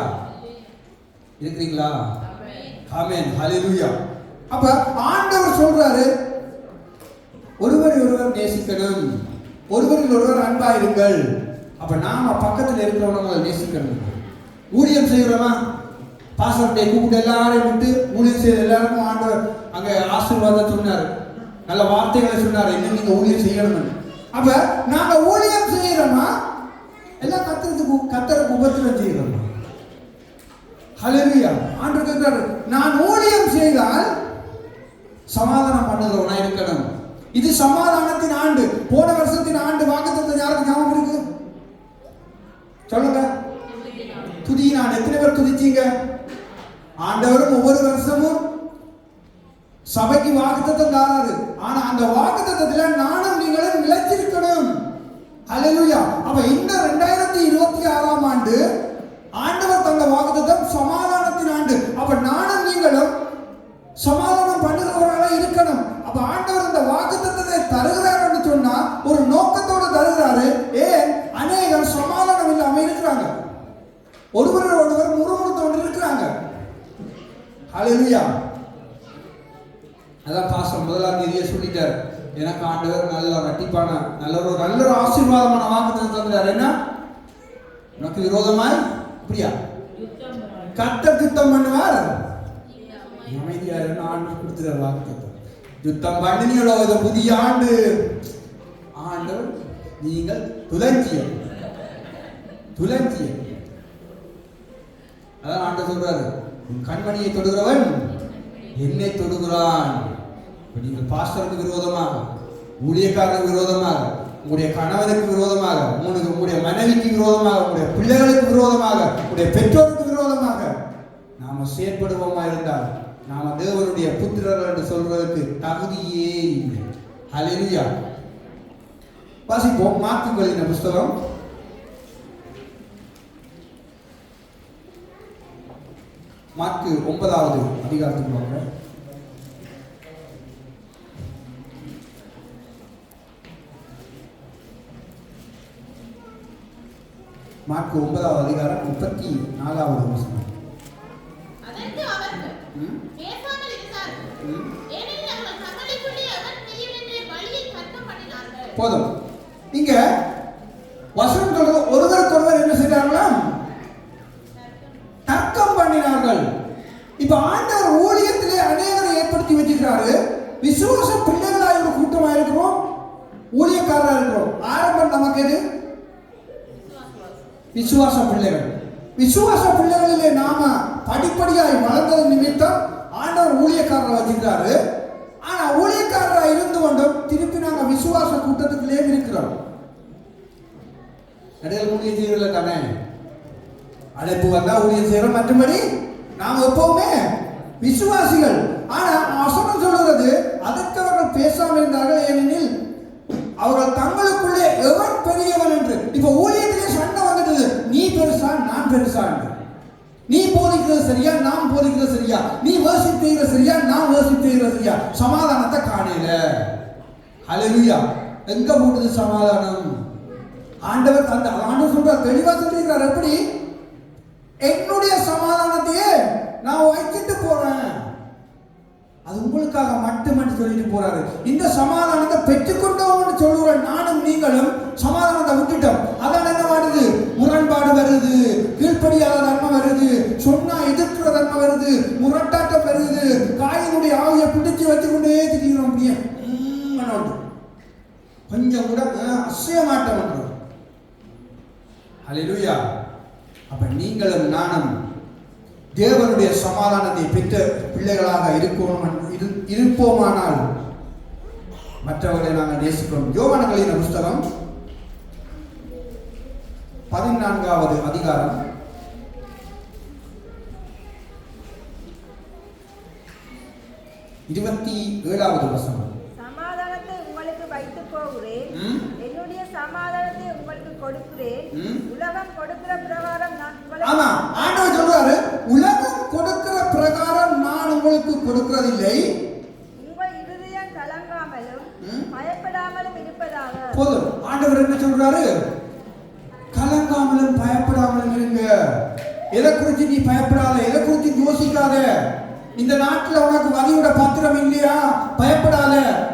இருக்கிறீங்களா? ஆமென். ஹல்லேலூயா. அப்ப ஆண்டவர் சொல்றாரு, ஒருவரை ஒருவர் நேசிக்கணும், ஒருவரில் ஒருவர் அன்பாயிருங்கள். அப்ப நாம பக்கத்தில் இருக்கிறவங்க நேசிக்கணும். ஊழியம் செய்கிறோமா? பாசத்தை கூப்பிட்டு எல்லாரையும் விட்டு ஊழியம் செய்ய எல்லாருக்கும் ஆண்டவர் அங்க ஆசீர்வாதம் சொன்னார், நல்ல வார்த்தைகளை சொன்னார், என்ன நீங்க ஊழியம் செய்யணும். அப்ப நாங்க ஊழியம் செய்யறோமா? எல்லாம் கத்தருக்கு உபத்திரம் செய்யறோமா? ஹல்லேலூயா. ஆண்டவர் கேட்கிறாரு, நான் ஊழியம் செய்தால் சமாதானம் பண்ணுகிறவனா இருக்கணும். இது சமாதானத்தின் ஆண்டு. போன வருஷத்தின் ஆண்டு வாக்குத்தத்தம் யாருக்கு ஞாபகம் இருக்கு? சொல்லுங்க. துதியினான். எத்தனை பேர் துதிச்சீங்க? ஆண்டவரும் ஒவ்வொரு வருஷமும் சபைக்கு வாக்குத்தத்தம் தாராரு. ஆனா அந்த வாக்குத்தத்தத்துல நானும் நீங்களும் நிலைச்சிருக்கணும். ஹல்லேலூயா. அப்ப இந்த 2026ஆம் ஆண்டு ஆண்டவர் தந்த வாக்குத்தத்தம் சமாதானத்தின் ஆண்டு. அப்ப நானும் நீங்களும் சமாதானம் பண்ணுகிறவர்களாக இருக்கணும். அப்ப ஆண்டவர் இந்த வாக்குத்தத்தத்தை தருகிறார் என்று சொன்னா ஒரு நோக்கத்தோடு தருகிறாரு. ஏன்? அநேகர் சமாதானம் இல்லாம இருக்கிறாங்க, ஒருவர் ஒருவர் முறுமுறுத்தோடு இருக்கிறாங்க. ஹல்லேலூயா. அதான் பாஸ்டர் 1ஆம் தேதியே சொல்லிட்டார், எனக்கு ஆண்டவர் நல்ல ரட்டிப்பான நல்ல ஒரு ஆசீர்வாதமான வாக்குத்தத்தம் தந்தார். என்ன? உனக்கு விரோதமாய் அப்படியா கர்த்தர் யுத்தம் பண்ணுவார், அமைதியா ஆண்டு கொடுத்துற வாக்குத்தத்தம். யுத்தம் பண்ணினீங்களோ இது புதிய ஆண்டு, ஆண்டவர் நீங்கள் துலஞ்சிய. அதான் ஆண்டவர் சொல்றாரு, கண்மணியை தொடுகிறவன் என்னை தொடுகிறான். நீங்கள் பாஸ்டருக்கு விரோதமாக, ஊழியக்காரருக்கு விரோதமாக, உங்களுடைய கணவனுக்கு விரோதமாக, உங்களுடைய மனைவிக்கு விரோதமாக, உங்களுடைய பிள்ளைகளுக்கு விரோதமாக, உங்களுடைய பெற்றோருக்கு விரோதமாக நாம செயற்படுவோமா இருந்தால் நாம தேவனுடைய புத்திரர்கள் என்று சொல்வதற்கு தகுதியே இல்லை. ஹல்லேலூயா. வாசிப்போம் மார்க்குகளின் புஸ்தகம் மார்க்கு 9வது அதிகாரத்துக்கு வாங்க. மார்க்கு 9வது அதிகாரம் 34வது வசனம். அதற்கு அவர்கள் பேசாமல் இருந்தார்கள், ஏனெனில் அவர்கள் தங்களுக்குள்ளே அவர் செய்யும் என்ற வழியை தர்க்கம் பண்ணினார்கள். போதும். இங்க வசனம் சொல்றது, ஒருவருக்கொருவர் என்ன செய்தார்களாம்? தர்க்கம் பண்ணினார்கள். இப்ப ஆண்டவர் ஊழியத்திலே அநேகரை ஏற்படுத்தி வச்சிருக்காரு. விசுவாச பிள்ளைகளாக ஒரு கூட்டமாக இருக்கிறோம், ஊழியக்காரராக இருக்கிறோம். ஆரம்பம் நமக்கு எது? விசுவாச பிள்ளைகள். விசுவாச பிள்ளைகளிலே நாம படிப்படியாய் வளர்ந்தது நிமித்தம் ஆண்டவர் ஊழியக்காரரை வச்சிருக்காரு. ஆனா ஊழியக்காரராக இருந்து கொண்டும் திருப்பி நாங்க விசுவாச கூட்டத்துக்குள்ளே இருக்கிறோம். இடையில ஊழியம் செய்யல தானே? அழைப்பு வந்தா ஊழியம் செய்யறோம். மற்றபடி நாம் எப்பவுமே விசுவாசிகள். ஆனா வசனம் சொல்கிறது அதற்கு அவர்கள் பேசாமல் இருந்தார்கள், ஏனெனில் அவர்கள் தங்களுக்குள்ளே எவன் பெரியவன் என்று. இப்ப ஊழியத்திலே சண்டை வந்துட்டது, நீ பெருசா நான் பெருசா, நீ போதிக்கிறது சரியா நான் போதிக்கிறது சரியா, நீ வர்ஷிப் செய்கிறது சரியா நான் வர்ஷிப் செய்கிறது சரியா. சமாதானத்தை காணல. ஹல்லேலூயா. எங்க போடுது சமாதானம்? ஆண்டவர் அந்த ஆண்டவர் சொல்றார், தெளிவா சொல்லியிருக்கிறார். எப்படி? என்னுடைய சமாதானத்தையே நான் வைச்சிட்டு போறேன், அது உங்களுக்காக மட்டும் சொல்லிட்டு போறாரு. இந்த சமாதானத்தை பெற்றுக்கொண்டோம்னு சொல்லுற நானும் நீங்களும் சமாதானத்தை விட்டுட்டோம். அதான் என்ன வருது? முரண்பாடு வருது, கீழ்ப்படியாத தன்மை வருது, சொன்னா எதிர்க்கிற தன்மை வருது, முரட்டாட்டம் வருது, காயினுடைய ஆவியை பிடிச்சு வச்சுக்கொண்டே திரிகிறோம். அப்படியே கொஞ்சம் கூட அசைய மாட்டோம். ஹல்லேலூயா. அப்ப நீங்களும் நானும் தேவனுடைய சமாதானத்தை பெற்ற பிள்ளைகளாக இருப்போமானால் மற்றவர்களை நாங்கள் நேசிக்கிறோம். யோவான்களின் புஸ்தகம் 14வது அதிகாரம் 27வது வசனம். சமாதானத்தை உங்களுக்கு வைத்துப் போகிறேன், என்னுடைய சமாதானத்தை உங்களுக்கு கொடுக்கிறேன், உலகம் கொடுக்கிற பிரகாரம் நான் உங்களுக்கு. ஆமா, ஆண்டவர் சொல்றாரு, உலகம் கொடுக்கிற பிரகாரம் நான் உங்களுக்கு கொடுக்கிறதில்லை, உங்கள் இருதயம் கலங்காமலும் பயப்படாமலும் இருப்பதாக. போதும். ஆண்டவர் என்ன சொல்றாரு? கலங்காமலும் பயப்படாமலும் இருங்க. எதை குறித்து நீ பயப்படாத, எதை குறித்து யோசிக்காத. இந்த நாட்டில் உனக்கு வரியோட பத்திரம் இல்லையா, பயப்படாத.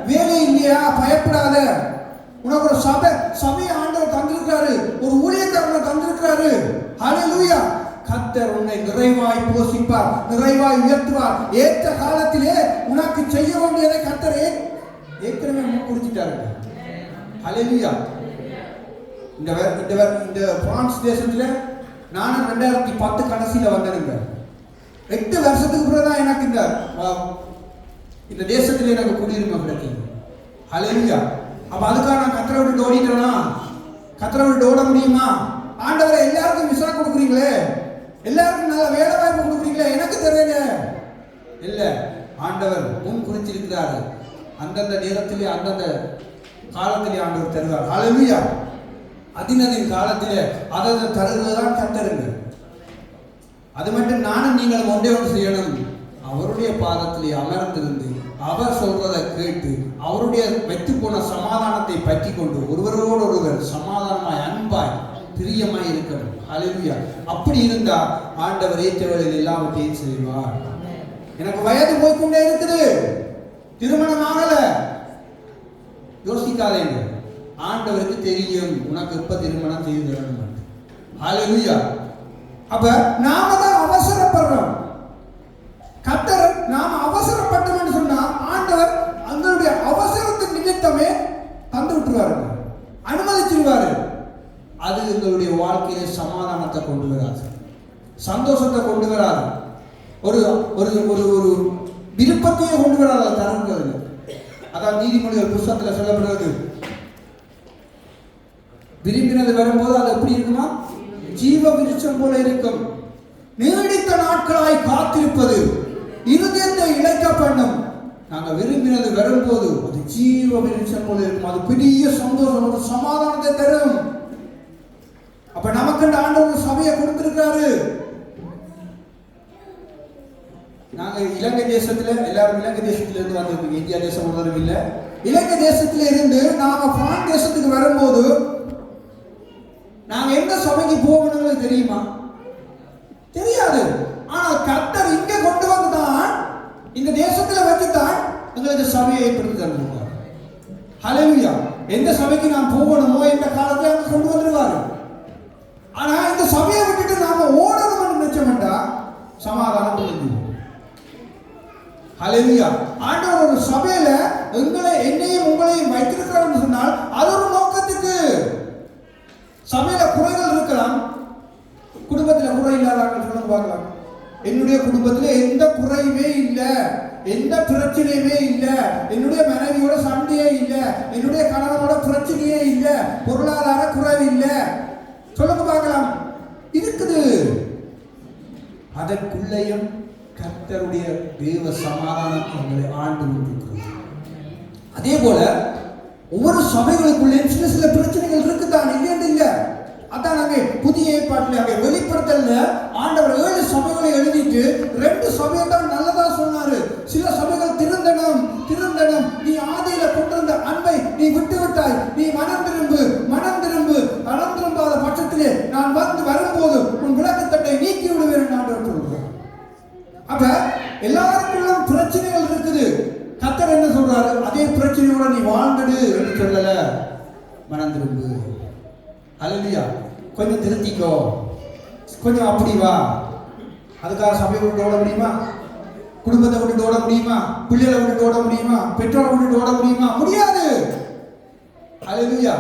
வேலை இல்லையா, பயப்படாத. உனக்கு ஒரு சபையை ஆண்டவர் தந்திருக்கிறாரு, ஒரு ஊழியக்காரனை தந்திருக்கிறாரு. ஹல்லேலூயா. கர்த்தர் உன்னை நிறைவாய் போஷிப்பார், நிறைவாய் உயர்த்துவார். ஏற்ற காலத்திலே உனக்கு செய்ய வேண்டியதை கர்த்தர் ஏற்கனவே முன்குறிச்சிட்டாரு. ஹல்லேலூயா. இந்த பிரான்ஸ் தேசத்துல நானும் 2010 கடைசியில வந்தேனுங்க. 8 வருஷத்துக்கு பிறகுதான் எனக்கு இந்த தேசத்துல எனக்கு குடியுரிமை கிடைக்குது. ஹல்லேலூயா. அப்ப அதுக்காக நான் கத்தரை விட்டு ஓடிட்டேனா? கத்தரை விட்டு ஓட முடியுமா? ஆண்டவரை எல்லாருக்கும் விசா கொடுக்குறீங்களே, எல்லாருக்கும் நல்ல வேலை வாய்ப்பு கொடுக்குறீங்களே, எனக்கு தெரியல. இல்ல, ஆண்டவர் முன் குறிச்சிருக்கிறாரு. அந்தந்த நேரத்திலே அந்தந்த காலத்திலே ஆண்டவர் தருவார். ஹல்லேலூயா. அதினதின் காலத்திலே அதை தருவதுதான் கத்தருங்க. அது மட்டும் நானும் நீங்களும் ஒன்றே ஒன்று செய்யணும். அவருடைய பாதத்திலே அமர்ந்திருந்து அவர் சொல்றதை கேட்டு அவருடைய வைத்து போன சமாதானத்தை பற்றி கொண்டு ஒருவரோடு ஒருவர் சமாதானமாய் அன்பாய் பிரியமாய் இருக்கணும். ஹல்லேலூயா. அப்படி இருந்தா ஆண்டவர் ஏற்ற வேளையில் எல்லாவற்றையும் செய்வார். எனக்கு வயது போய்கொண்டே இருக்குது, திருமணம் ஆகல, யோசிக்காதேங்க. ஆண்டவருக்கு தெரியும் உனக்கு எப்ப திருமணம் செய்து தரணும். ஹல்லேலூயா. அப்ப நாம தான் அவசரப்படுறோம். கர்த்தர் நாம அவசரப்பட்டோம்னு சொன்னா ஆண்டவர் அவங்களுடைய அவசரத்தின் நிமித்தமே தந்து விட்டுருவாரு, அனுமதிச்சிருவாரு. அது எங்களுடைய வாழ்க்கையில சமாதானத்தை கொண்டு வராது, சந்தோஷத்தை கொண்டு வராது, ஒரு ஒரு ஒரு ஒரு விருப்பத்தையே கொண்டு வராது. தருகிறது. அதான் நீதிமொழிகள் புத்தகத்தில் சொல்லப்படுறது, விரும்பினது வரும்போது அது எப்படி இருக்குமா? ஜீவ விருட்சம் போல இருக்கும். நீடித்த நாட்களாய் காத்திருப்பது இருதயத்தை இழைக்க பண்ணும். நாங்க விரும்பினது வரும்போது அது ஜீவ விருட்சம் போல இருக்கும். அது பெரிய சந்தோஷம், ஒரு சமாதானத்தை தரும். அப்ப நமக்கு ஆண்டவர் சபையை கொடுத்திருக்கிறாரு. நாங்க இலங்கை தேசத்துல, எல்லாரும் இலங்கை தேசத்துல இருந்து வந்திருக்கோம், இந்தியா தேசம் ஒன்றும் இல்லை. இலங்கை தேசத்துல இருந்து நாம பிரான்ஸ் தேசத்துக்கு வரும்போது நாங்க எந்த சபைக்கு போகணும்னு தெரியுமா? தெரியாது. ஆனால் கர்த்தர் இங்க கொண்டு வந்துதான், இந்த தேசத்துல வச்சுதான் எங்களுக்கு சபையை ஏற்படுத்தி தருவார். ஹல்லேலூயா. எந்த சபைக்கு நாம் போகணுமோ எந்த காலத்துல அங்க கொண்டு வந்துருவாரு. ஆனா இந்த சபையை விட்டுட்டு நாம ஓடணும்னு நினைச்சோம்டா சமாதானம் முடிஞ்சிடும். ஹல்லேலூயா. ஆண்டவர் ஒரு சபையில எங்களை என்னையும் உங்களையும் வைத்திருக்கிறார்னு சொன்னால் அது ஒரு நோக்கத்துக்கு. சபையில குறைகள் இருக்கலாம், குடும்பத்தில் குறை இல்லாத சொல்லுங்க பார்க்கலாம். என்னுடைய குடும்பத்தில் எந்த குறையுமே இல்லை, எந்த பிரச்சனையுமே இல்லை, என்னுடைய மனைவியோட சண்டையே இல்லை, என்னுடைய கணவனோட பிரச்சனையே இல்லை, பொருளாதார குறைவு இல்லை, சொல்லுங்க பார்க்கலாம். இருக்குது. அதற்குள்ளேயும் கர்த்தருடைய தேவ சமாதானம் அவங்களை ஆண்டு கொண்டிருக்கிறது. அதே போல ஒவ்வொரு சபைகளுக்குள்ளே சில பிரச்சனைகள் இருக்குதான், இல்லைன்னு இல்லை. அதான் அங்கே புதிய ஏற்பாட்டில் அங்கே வெளிப்படுத்தல ஆண்டவர் 7 சபைகளை எழுதிட்டு 2 சபையை தான் நல்லதா சொன்னாரு. சில சபைகள் திருந்தனம், நீ ஆதியில கொண்டிருந்த அன்பை நீ விட்டு விட்டாய், நீ மனம் திரும்பாத பட்சத்திலே நான் வரும்போது உன் விளக்குத்தட்டை நீக்கி விடுவேன் ஆண்டவர் சொல்றார். அப்ப எல்லாருக்குள்ளும் பிரச்சனைகள் இருக்குது. கர்த்தர் என்ன சொல்றாரு? அதே பிரச்சனையோட நீ வாழ்ந்துடு என்று சொல்லல, மனம் திரும்பு. அல்லேலூயா. கொஞ்சம் திருத்திக்கோ, கொஞ்சம் அப்படி வா. அதுக்காக சபையை விட்டு ஓட முடியுமா? குடும்பத்தை விட்டு ஓட முடியுமா? பிள்ளைகளை விட்டு ஓட முடியுமா? பெற்றோரை விட்டு ஓட முடியுமா? முடியாது. அல்லேலூயா.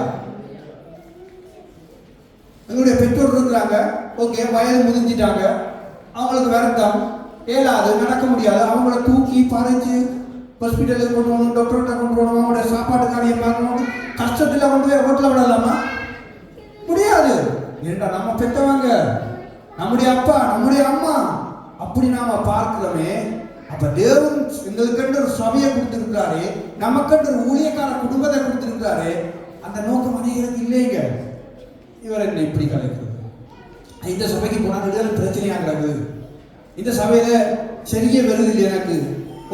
எங்களுடைய பெற்றோர் இருக்கிறாங்க, ஓகே, வயது முதிஞ்சிட்டாங்க, அவங்களுக்கு வருத்தம், ஏலாது, நடக்க முடியாது. அவங்கள தூக்கி பறிச்சு ஹாஸ்பிட்டலுக்கு கொண்டு போகணும், டாக்டர்கிட்ட கொண்டு போகணும், அவங்களுடைய சாப்பாடு காரியம் பார்க்கணும், கஷ்டத்தில் கொண்டு போய் ரோட்டில் விடலாமா? முடியாது. ஏண்டா நம்ம பெற்றவங்க, நம்முடைய அப்பா, நம்முடைய அம்மா, அப்படி நாம பார்க்கிறோமே. அப்ப தேவன் எங்களுக்கென்று ஒரு சபையை கொடுத்திருக்கிறாரு, நமக்கென்று ஒரு ஊழியக்கார குடும்பத்தை கொடுத்திருக்கிறாரு. அந்த நோக்கம் அனைவருக்கு இல்லைங்க. இவர் என்ன இப்படி கலைக்கிறது? இந்த சபைக்கு போனால் பிரச்சனையா கிடக்குது, இந்த சபையில சரியே வருது இல்லை, எனக்கு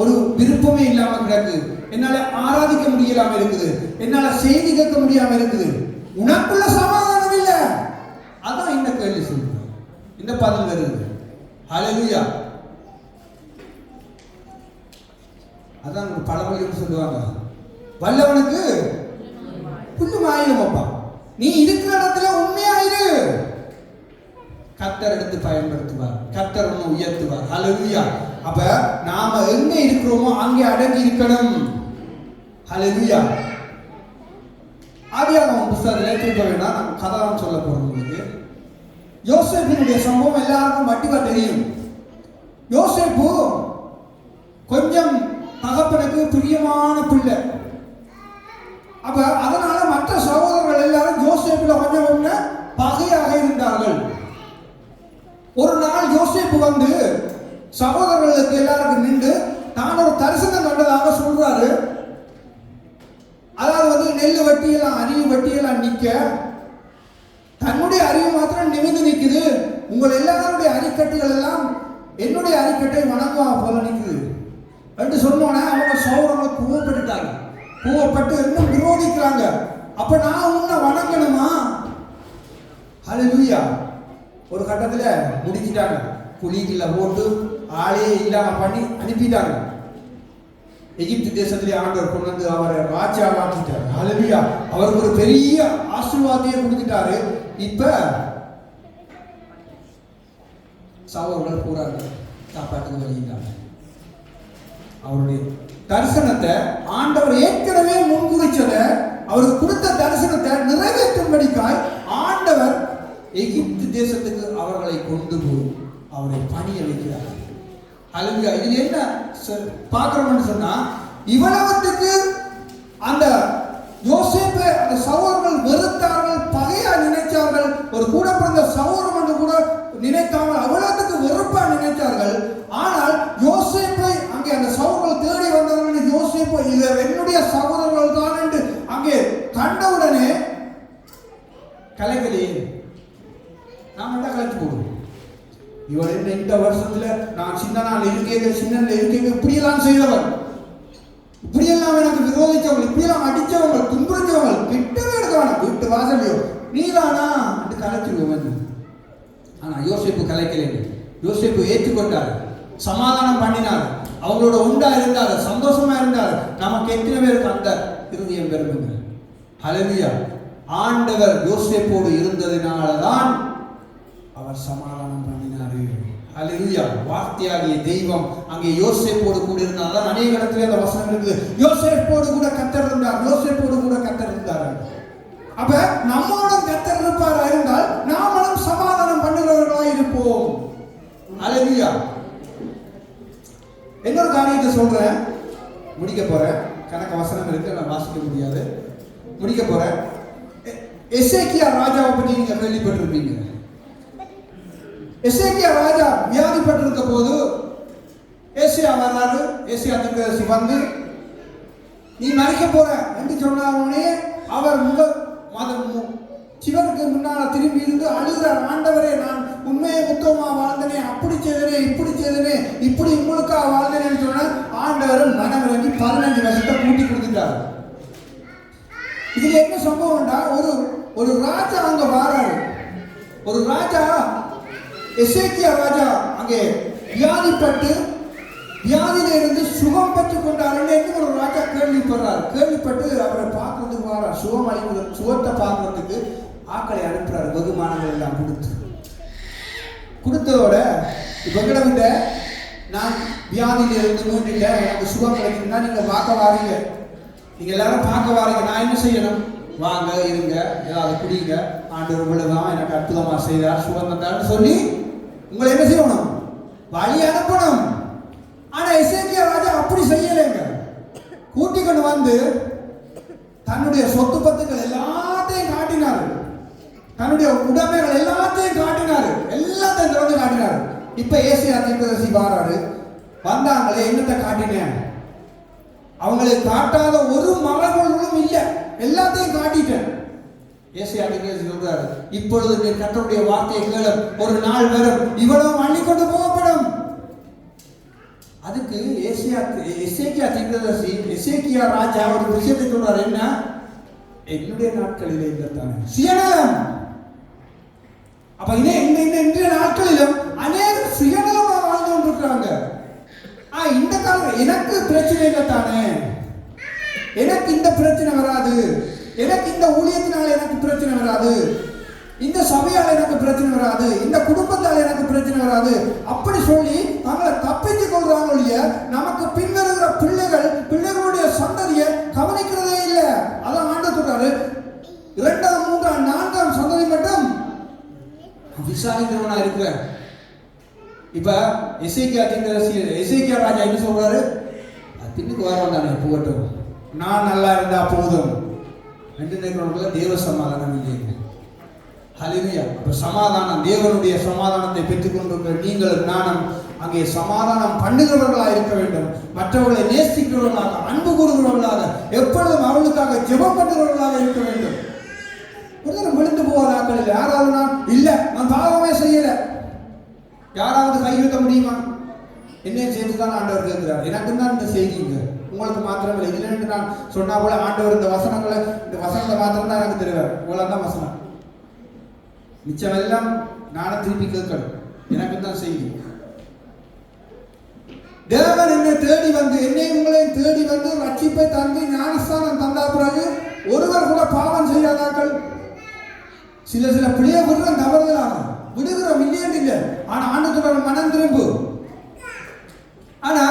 ஒரு விருப்பமே இல்லாம கிடக்கு, என்னால ஆராதிக்க முடியலாம இருக்குது, என்னால செய்தி கேட்க முடியாம இருக்குது, உனக்குள்ள சமாதானம் இல்லை. அதான் இந்த கேள்வி சொல்லுங்க, இந்த பதில் வருது. ஹல்லேலூயா. அதான் பழமொழின்னு சொல்லுவாங்க, வல்லவனுக்கு புல்லு மாயிலும் அப்பா. நீ இருக்கிற இடத்துல உண்மையாயிரு, கர்த்தர் எடுத்து பயன்படுத்துவார், கர்த்தர் ஒன்று உயர்த்துவார். ஹல்லேலூயா. அப்ப நாம எங்க இருக்கிறோமோ அங்கே அடங்கி இருக்கணும். ஹல்லேலூயா. ஆதியாகமம் புத்தகத்துல திரும்ப வேணாம், நம்ம கதாரம் சொல்ல போறோம் உங்களுக்கு. யோசேப்பினுடைய சம்பவம் எல்லாருக்கும் வட்டிவா தெரியும். யோசேப்பு கொஞ்சம் தகப்பனுக்கு பிரியமான பிள்ளை. அப்ப அதனால மற்ற சகோதரர்கள் எல்லாரும் யோசேப்புல கொஞ்சம் பகையாக இருந்தார்கள். ஒரு நாள் யோசேப்பு வந்து சகோதரர்களுக்கு எல்லாருக்கும் நின்று தான் ஒரு தரிசனம் கண்டதாக சொல்றாரு. அதாவது நெல் வட்டியெல்லாம் அறிவு வட்டியெல்லாம் நிக்க, தன்னுடைய அறிவு மாத்திரம் நிமிர்ந்து நிற்குது. உங்கள் எல்லாருடைய அரிக்கட்டுகள் எல்லாம் என்னுடைய அரிக்கட்டை வணங்குவா போல நிற்குது என்று சொன்னோன்னே அவங்க சகோதரர்கள் கூவப்பட்டுட்டாங்க. கூவப்பட்டு இன்னும் விரோதிக்கிறாங்க. அப்ப நான் உன்னை வணங்கணுமா? ஹல்லேலூயா. ஒரு கட்டத்துல முடிச்சிட்டாங்க, குழிக்குள்ள போட்டு ஆளே இல்லாம பண்ணி அனுப்பிட்டாங்க. எகிப்து தேசத்திலே ஆண்டவர் கொண்டு வந்து அவரை ராஜா மாற்றிட்டார். ஹல்லேலூயா. அவருக்கு ஒரு பெரிய ஆசீர்வாதத்தை கொடுத்துட்டாரு. இப்ப சகோதரர்கள் போறாங்க, சாப்பாட்டுக்கு வழியிட்டாங்க. அவருடைய தரிசனத்தை ஆண்டவர் ஏற்கனவே முன்குறிச்சத, அவருக்கு கொடுத்த தரிசனத்தை நிறைவேற்றும்படிக்காய் ஆண்டவர் எகிப்து தேசத்துக்கு அவர்களை கொண்டு போய் அவரை பணிய வைக்கிறார். ஹல்லேலூயா. இது என்ன பார்க்கிறோம்னு சொன்னா, இவ்வளவுக்கு அந்த யோசேப்பை அந்த சகோதரர்கள் வெறுத்தார்கள், பகையா நினைச்சார்கள். ஒரு கூட பிறந்த சகோதரன் என்று கூட நினைக்காமல் அவ்வளவுக்கு வெறுப்பா நினைத்தார்கள். ஆனால் யோசேப்பை அங்கே அந்த சகோதரர்கள் தேடி வந்தார்கள். யோசேப்பு இவர் என்னுடைய சகோதரர்கள் தான் என்று அங்கே கண்டவுடனே கலைகளே நாம என்ன கலைச்சு போடுவோம். இவர் என்ன இந்த வருஷத்துல நான் சின்ன இருக்கேங்க இப்படியெல்லாம் செய்தவர், இப்படியெல்லாம் எனக்கு விரோதிச்சவங்க, இப்படியெல்லாம் அடிச்சவங்க, துன்புறுச்சவங்க, கிட்டவே எடுக்கவான வீட்டு வாசலையோ நீதானா என்று கலைச்சிடுவோம். ஆனா யோசேப்பு கலைக்கலைங்க. யோசேப்பு ஏற்றுக்கொண்டார், சமாதானம் பண்ணினார், அவங்களோட உண்டா இருந்தார், சந்தோஷமா இருந்தார். நமக்கு எத்தனை பேருக்கு அந்த இருதயம் பெருமைங்க. ஹல்லேலூயா. ஆண்டவர் யோசேப்போடு இருந்ததினால்தான் அவர் சமாதானம் பண்ணினாரு. ஹல்லேலூயா. வார்த்தையாகிய தெய்வம் அங்கே யோசேப்போடு கூட இருந்தால்தான் அநேக இடத்துல அந்த வசனம் இருக்குது, யோசேப்போடு கூட கர்த்தர் இருந்தார், யோசேப்போடு கூட கர்த்தர் இருந்தார். அப்ப நம்மோட கர்த்தர் இருப்பாரா இருந்தால் நாமளும் சமாதானம் பண்ணுகிறவர்களாய் இருப்போம். ஹல்லேலூயா. இன்னொரு காரியத்தை சொல்றேன், முடிக்க போறேன். கணக்கு வசனம் இருக்கு, நான் வாசிக்க முடியாது, முடிக்க போறேன். எசேக்கியா ராஜாவை பற்றி நீங்க கேள்விப்பட்டிருப்பீங்க. எசேக்கியா ராஜா வியாதிப்பட்டிருக்க போது ஏசியா வர்றாரு. ஏசியா தீர்க்கதரிசி வந்து நீ மறிக்க போற என்று சொன்னாலே அவர் சிவனுக்கு முன்னால திரும்பி இருந்து அழுகிறார். ஆண்டவரே, நான் உண்மையை உத்தமமா வாழ்ந்தனே, அப்படி செய்தனே, இப்படி செய்தனே, இப்படி உங்களுக்காக வாழ்ந்தனேன்னு சொன்ன ஆண்டவர் மனம் இறங்கி 15 வருஷத்தை கூட்டி கொடுத்துட்டாரு. இதுல என்ன சம்பவம்டா, ஒரு ராஜா அங்க வாராரு. ஒரு ராஜா எசேக்கியா ராஜா அங்கே வியாதிப்பட்டு வியாதியில இருந்து சுகம் பெற்றுக் கொண்டாருன்னு ஒரு ராஜா கேள்விப்படுறாரு. கேள்விப்பட்டு அவரை பார்க்கறதுக்கு வாரார். சுகம் அளிக்கிற சுகத்தை பார்க்கறதுக்கு ஆக்களை அனுப்புறாரு. வெகுமானங்கள் எல்லாம் கொடுத்ததோட இப்ப கிட்ட நான் வியாதியில இருந்து மீண்டுட்டேன், எனக்கு சுகம் கிடைக்குன்னா நீங்க பார்க்க வாரீங்க, நீங்க எல்லாரும் பார்க்க வாரீங்க, நான் என்ன செய்யணும்? வாங்க, இருங்க, ஏதாவது குடிங்க, ஆண்டவர் இவ்வளவுதான் எனக்கு அற்புதமா செய்தார், சுகம் தந்தார்னு சொல்லி உங்களை என்ன செய்யணும்? வழி அனுப்பணும். ஆனா எசேக்கியா ராஜா அப்படி செய்யலைங்க. கூட்டிக்கொண்டு வந்து தன்னுடைய சொத்து பத்துக்கள் எல்லாத்தையும் காட்டினாரு, தன்னுடைய உடைமைகள் எல்லாத்தையும் காட்டினாரு, எல்லாத்தையும் திறந்து காட்டினாரு. இப்ப ஏசியா தீர்க்கதரிசி வாராரு. வந்தாங்களே, என்னத்தை காட்டினேன்? அவங்களுக்கு காட்டாத ஒரு மரபொருளும் இல்லை, எல்லாத்தையும் காட்டிட்டேன். ஏசியா தீர்க்கதரிசி சொல்றாரு, இப்பொழுது நீ கர்த்தருடைய வார்த்தையை கேளு, ஒரு நாள் வரும் இவ்வளவு அள்ளிக்கொண்டு போகப்படும். அதுக்கு எசேக்கியா தீர்க்கதரிசி எசேக்கியா ராஜா ஒரு விஷயத்தை சொல்றாரு. என்ன? என்னுடைய நாட்களிலே இல்லத்தானே சுயநலம். அப்ப இன்றைய நாட்களிலும் அநேகர் சுயநலமா வாழ்ந்து கொண்டிருக்கிறாங்க. இந்த காலம் எனக்கு பிரச்சனை இல்லத்தானே, எனக்கு இந்த பிரச்சனை வராது, எனக்கு இந்த ஊழியத்தினால எனக்கு பிரச்சனை வராது, இந்த சபையால் எனக்கு பிரச்சனை வராது, இந்த குடும்பத்தால் எனக்கு பிரச்சனை வராது, அப்படி சொல்லி தங்களை தப்பித்துக் கொள்றாங்க ஒழிய நமக்கு பின்வருகிற பிள்ளைகளுடைய சந்ததியை கவனிக்கிறதே இல்லை. அதான் ஆண்டவர் சொல்றாரு, 2ஆம் 3ஆம் 4ஆம் சந்ததி மட்டும் விசாரிக்கிறவனா இருக்கிற. இப்ப எசேக்கியா ராஜா என்ன சொல்றாரு? பின்னுக்கு வரவன் தானே போகட்டும், நான் நல்லா இருந்தா போதும் என்று நினைக்கிறவங்கள தேவ சமாதானம் இல்லைங்க. ஹல்லேலூயா. அப்ப சமாதானம், தேவனுடைய சமாதானத்தை பெற்றுக் கொண்டிருக்கிற நீங்கள் நானும் அங்கே சமாதானம் பண்ணுகிறவர்களாக இருக்க வேண்டும். மற்றவர்களை நேசிக்கிறவர்களாக, அன்பு கூறுகிறவர்களாக, எப்பொழுதும் அவர்களுக்காக ஜெபம் பண்ணுகிறவர்களாக இருக்க வேண்டும். ஒருத்தர் விழுந்து போவார் ஆக்களில் யாராவது நான் பாவமே செய்யல, யாராவது கைவிட்ட முடியுமா? என்னையும் சேர்த்துதான் ஆண்டவர் கேட்கிறார். எனக்கு தான் இந்த செய்திங்க, உங்களுக்கு மாத்திரமில்லை. இதுல நான் சொன்னா போல ஆண்டவர் இந்த வசனத்தை மாத்திரம் தான் எனக்கு தெரிவார். இவ்வளவு தான் வசனம், மிச்சம் எல்லாம் நானும் திருப்பி கேட்கணும். எனக்கு தான் செய்தி. தேவன் என்னை தேடி வந்து, என்னை உங்களையும் தேடி வந்து ரட்சிப்பை தந்து ஞானஸ்தானம் தந்தா பிறகு ஒருவர் கூட பாவம் செய்யாதாக்கள். சில பிள்ளைய விடுற தவறுதலாக விடுகிறோம், இல்லையன் இல்லை. ஆனா ஆண்டவரோட மனம் திரும்பு. ஆனா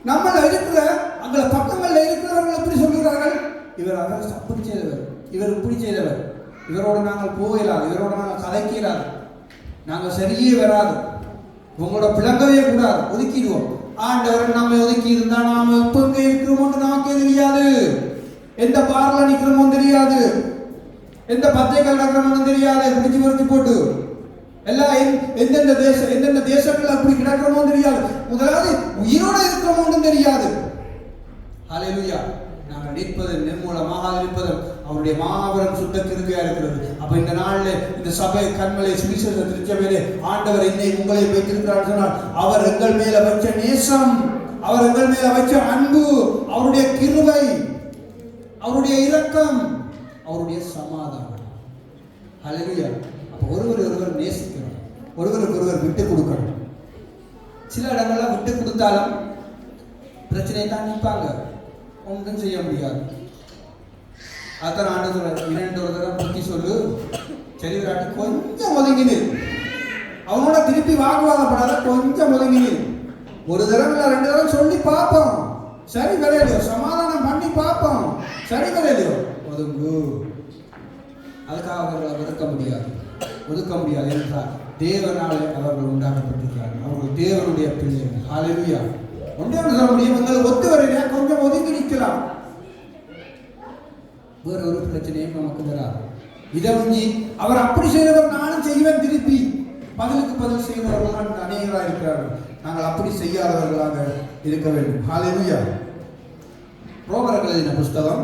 நம்மள இருக்கிற அங்க பக்கங்கள்ல இருக்கிறவர்கள் எப்படி சொல்லுகிறார்கள்? இவர் அதை அப்படி செய்தவர், இவர் இப்படி செய்தவர், இவரோட நாங்கள் போகலாது, இவரோட நாங்கள் கதைக்கிறாது, நாங்கள் சரியே வராது, உங்களோட பிளங்கவே கூடாது, ஒதுக்கிடுவோம். ஆண்டவர் நம்ம ஒதுக்கி இருந்தா நாம எப்ப எங்க இருக்கிறோமோ நமக்கே தெரியாது, எந்த பார்ல நிக்கிறோமோ தெரியாது, எந்த பத்தைகள் நடக்கிறோமோ தெரியாது, பிடிச்சு வரைச்சு போட்டு எல்லாம் எந்தெந்த தேசங்கள் அப்படி கிடக்கிறோமோ தெரியாது, முதலாவது உயிரோட இருக்கிறோமோ தெரியாது. ஹல்லேலூயா. நாங்கள் நிற்பது நிர்மூலமாக இருப்பதும் அவருடைய மாபெரும் சுத்த கிருபையா இருக்கிறது. அப்ப இந்த நாள்ல இந்த சபை கண்மலை சுவிசேஷ திருச்சபையிலே ஆண்டவர் என்னை உங்களை வைத்திருக்கிறார் சொன்னால், அவர் எங்கள் மேல வச்ச நேசம், அவர் எங்கள் மேல வச்ச அன்பு, அவருடைய கிருபை, அவருடைய இரக்கம், அவருடைய சமாதானம். ஹல்லேலூயா. அப்ப ஒருவர் நேசிக்கணும், ஒருவருக்கு விட்டு கொடுக்கணும். சில இடங்கள்ல விட்டு கொடுத்தாலும் பிரச்சனையை தான் நிற்பாங்க, ஒன்றும் செய்ய முடியாது. அதான் ஆண்டு சொல்ற, 2 ஒரு தடவை புத்தி சொல்லு, சரி விராட்டு கொஞ்சம் ஒதுங்கினு, அவனோட திருப்பி வாக்குவாதப்படாத, கொஞ்சம் ஒதுங்கினு. ஒரு தடவை இல்லை 2 தடவை சொல்லி பார்ப்போம், சரி விரையிலையோ சமாதானம் பண்ணி பார்ப்போம், சரி விரையிலையோ ஒதுங்கு. அதுக்காக அவர்களை ஒதுக்க முடியாது என்றால் தேவனாலே அவர்கள் உண்டாக்கப்பட்டிருக்கிறார்கள், அவர்கள் தேவனுடைய பிள்ளைகள். ஹல்லேலூயா. ஒன்றே சொல்ல முடியும், எங்களை ஒத்து வரையில கொஞ்சம் ஒதுங்கி நிற்கலாம், வேற ஒரு பிரச்சனையும் நமக்கு வராது. இதை அவர் அப்படி செய்தவர் நானும் செய்வேன் திருப்பி, பதிலுக்கு பதில் செய்கிறவர்கள் அநேகராக இருக்கிறார்கள். நாங்கள் அப்படி செய்யாதவர்களாக இருக்க வேண்டும். ஹல்லேலூயா. ரோமர்கள் எழுதின புஸ்தகம்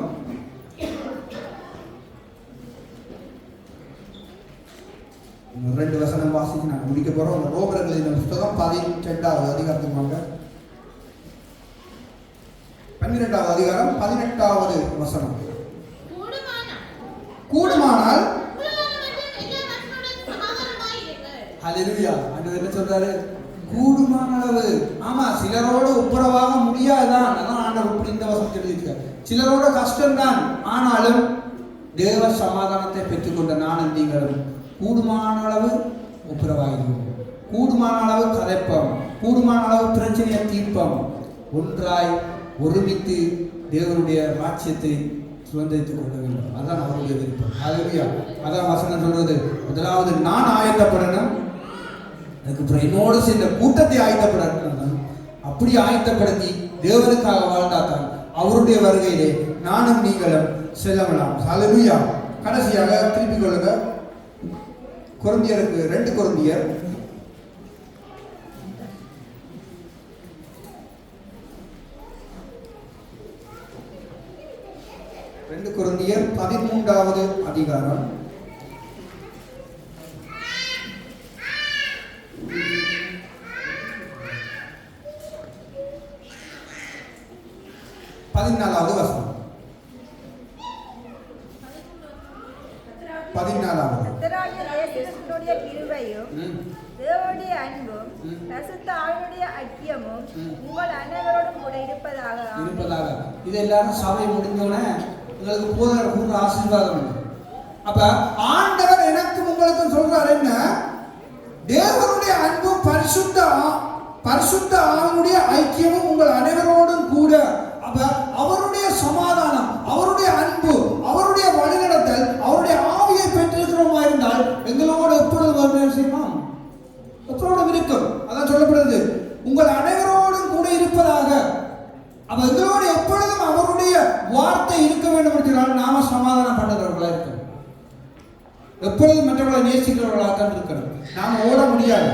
2 வசனம் வாசித்து நாங்கள் முடிக்க போறோம். ரோமர்கள் எழுதின புஸ்தகம் 12வது அதிகாரத்துக்கு வாங்க. 12வது அதிகாரம் 18வது வசனம். கூடுமானால் ஹல்லேலூயா. ஆண்டவர் என்ன சொல்றாரு? கூடுமான அளவு. ஆமா, சிலரோட ஒப்புரவாக முடியாதான். அதான் ஆண்டவர் இப்படி இந்த வசனத்தை எழுதியிருக்கார். சிலரோட கஷ்டம்தான், ஆனாலும் தேவ சமாதானத்தை பெற்றுக்கொண்ட நானும் நீங்களும் கூடுமான அளவு ஒப்புரவாகிறோம். கூடுமான அளவு கதைப்போம், கூடுமான அளவு பிரச்சனையை தீர்ப்போம், ஒன்றாய் ஒருமித்து தேவனுடைய ராஜ்யத்தை சுதந்திரித்துக் கொள்ள வேண்டும். அதான் அவருடைய விருப்பம். ஹல்லேலூயா. அதான் வசனம் சொல்றது, முதலாவது நான் ஆயத்தப்படணும், அதுக்கப்புறம் என்னோடு சேர்ந்த கூட்டத்தை ஆயத்தப்படணும். அப்படி ஆயத்தப்படுத்தி தேவனுக்காக வாழ்ந்தாத்தான் அவருடைய வருகையிலே நானும் நீங்களும் செல்லலாம். ஹல்லேலூயா. கடைசியாக திருப்பிக் கொள்ளுங்க கொரிந்தியருக்கு 2 கொரிந்தியர் 13வது அதிகாரம் 14வது வசனம். 14வது. கர்த்தருடைய கிருபையும் தேவனுடைய அன்பும் பரிசுத்த ஆவியுடைய ஐக்கியமும் உங்கள் அனைவரோடும் கூட இருப்பதாக. இது எல்லாரும் சபை முடிஞ்சோடனே உங்களுக்கு போகிற ஆசீர்வாதம் உண்டு. அப்ப ஆண்டவர் எனக்கும் உங்களுக்கும் சொல்றாரு என்ன? தேவனுடைய அன்பும் பரிசுத்த ஆவியுடைய ஐக்கியமும் உங்கள் அனைவரோடும் கூட. அப்ப அவருடைய சமாதானம், அவருடைய அன்பு, அவருடைய வழிநடத்தல், அவருடைய ஆவியை பெற்றிருக்கிறோமா இருந்தால் எங்களோடு எப்பொழுது செய்யுமா? எப்பொழுதும் இருக்கும். அதான் சொல்லப்படுறது, உங்கள் அனைவரோடும் கூட இருப்பதாக. அப்ப எங்களோடு எப்பொழுதும் அவருடைய வார்த்தை இருக்க வேண்டும் என்றால் நாம சமாதானம் பண்ணுறவர்களா இருக்கணும். எப்பொழுதும் மற்றவர்களை நேசிக்கிறவர்களாக தான் இருக்கணும். நாம ஓட முடியாது.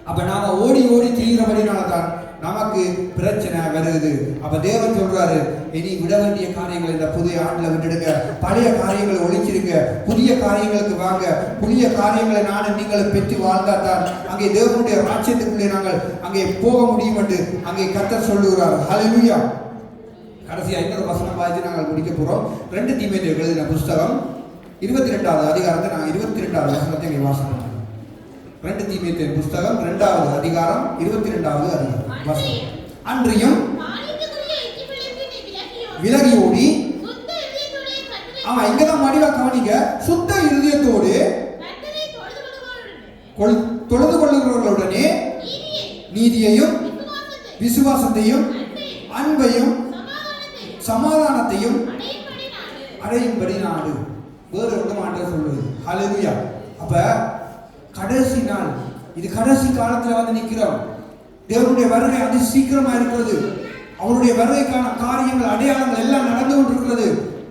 அப்ப நாம ஓடி ஓடி தீர்கிறபடினால்தான் நமக்கு பிரச்சனை வருது. அப்ப தேவன் சொல்றாரு, இனி விட வேண்டிய காரியங்கள் இந்த புதிய ஆண்டுல விட்டுடுங்க, பழைய காரியங்களை ஒழிச்சிருங்க, புதிய காரியங்களுக்கு வாங்க. புதிய காரியங்களை நானும் நீங்களும் பெற்று வாழ்ந்தாதான் அங்கே தேவனுடைய ராஜ்யத்துக்குள்ளே நாங்கள் அங்கே போக முடியும் என்று அங்கே கர்த்தர் சொல்லுகிறார். ஹல்லேலூயா. கடைசியா இன்னொரு வசனம் வாய்ச்சி நாங்கள் முடிக்க போறோம். 2 தீமோத்தேயு எழுதின புஸ்தகம் 22வது அதிகாரத்தை நான் 22வது வசனத்தை இங்கே வாசிக்கிறோம். 2 தீமோத்தேயு புஸ்தகம் 2வது அதிகாரம் 22வது அதிகாரம் வசனம். அன்றியும் விலகி ஓடி, அவன் இங்கதான் மடிவா கவனிங்க, சுத்த இருதயத்தோடு தொழுது கொள்ளுகிறவர்களுடனே நீதியையும் விசுவாசத்தையும் அன்பையும் சமாதானத்தையும் அடையும்படி நாடு. வேறு ஒன்றும் ஆண்டவர் சொல்லுவது. ஹல்லேலூயா. அப்ப கடைசி நாள், இது கடைசி காலத்துல வந்து நிற்கிறோம். தேவனுடைய வருகை அதி சீக்கிரமா இருக்கிறது. அவருடைய வருகைக்கான காரியங்கள், அடையாளங்கள் எல்லாம் நடந்து கொண்டிருக்கிறது.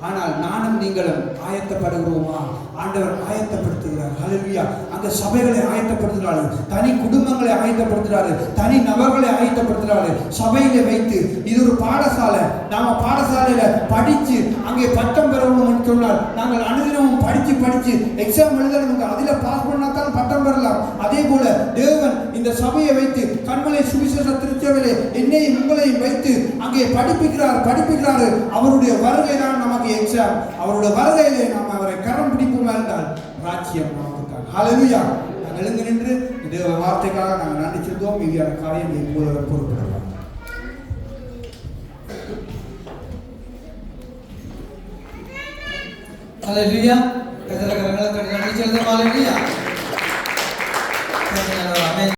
ஆனால் நானும் நீங்களும் ஆயத்தப்படுகிறோமா? ஆண்டவர் ஆயத்தப்படுத்துகிறார். ஹல்லேலூயா. அந்த சபைகளை ஆயத்தப்படுத்துகிறாரு, தனி குடும்பங்களை ஆயத்தப்படுத்துகிறாரு, தனி நபர்களை ஆயத்தப்படுத்துகிறாரு. சபையில வைத்து இது ஒரு பாடசாலை. நாம பாடசாலையில படிச்சு அங்கே பட்டம் பெறணும் சொன்னால் நாங்கள் அனுதினமும் படிச்சு எக்ஸாம் எழுதணும், அதில பாஸ் பண்ணாதான் பட்டம் பெறலாம். அதே போல தேவன் இந்த சபையை வைத்து கண்மலை சுவிசேஷ திருச்சபையிலே என்னையும் உங்களையும் வைத்து அங்கே படிப்பிக்கிறாரு. அவருடைய வருகை தான் நமக்கு எக்ஸாம். அவருடைய வருகையிலே நாம் அவரை கரம் பிடிப்போமா என்றால் ராஜ்யம் நமக்கு. ஹல்லேலூயா. நாங்கள் எழுந்து நின்று தேவ வார்த்தைக்காக நாங்கள் நன்றி செலுத்துவோம். மீதியான காரியங்களை இப்போது பொறுப்பிடலாம். ஹல்லேலூயா. கர்த்தருக்கு நன்றி செலுத்துவோம். ஹல்லேலூயா.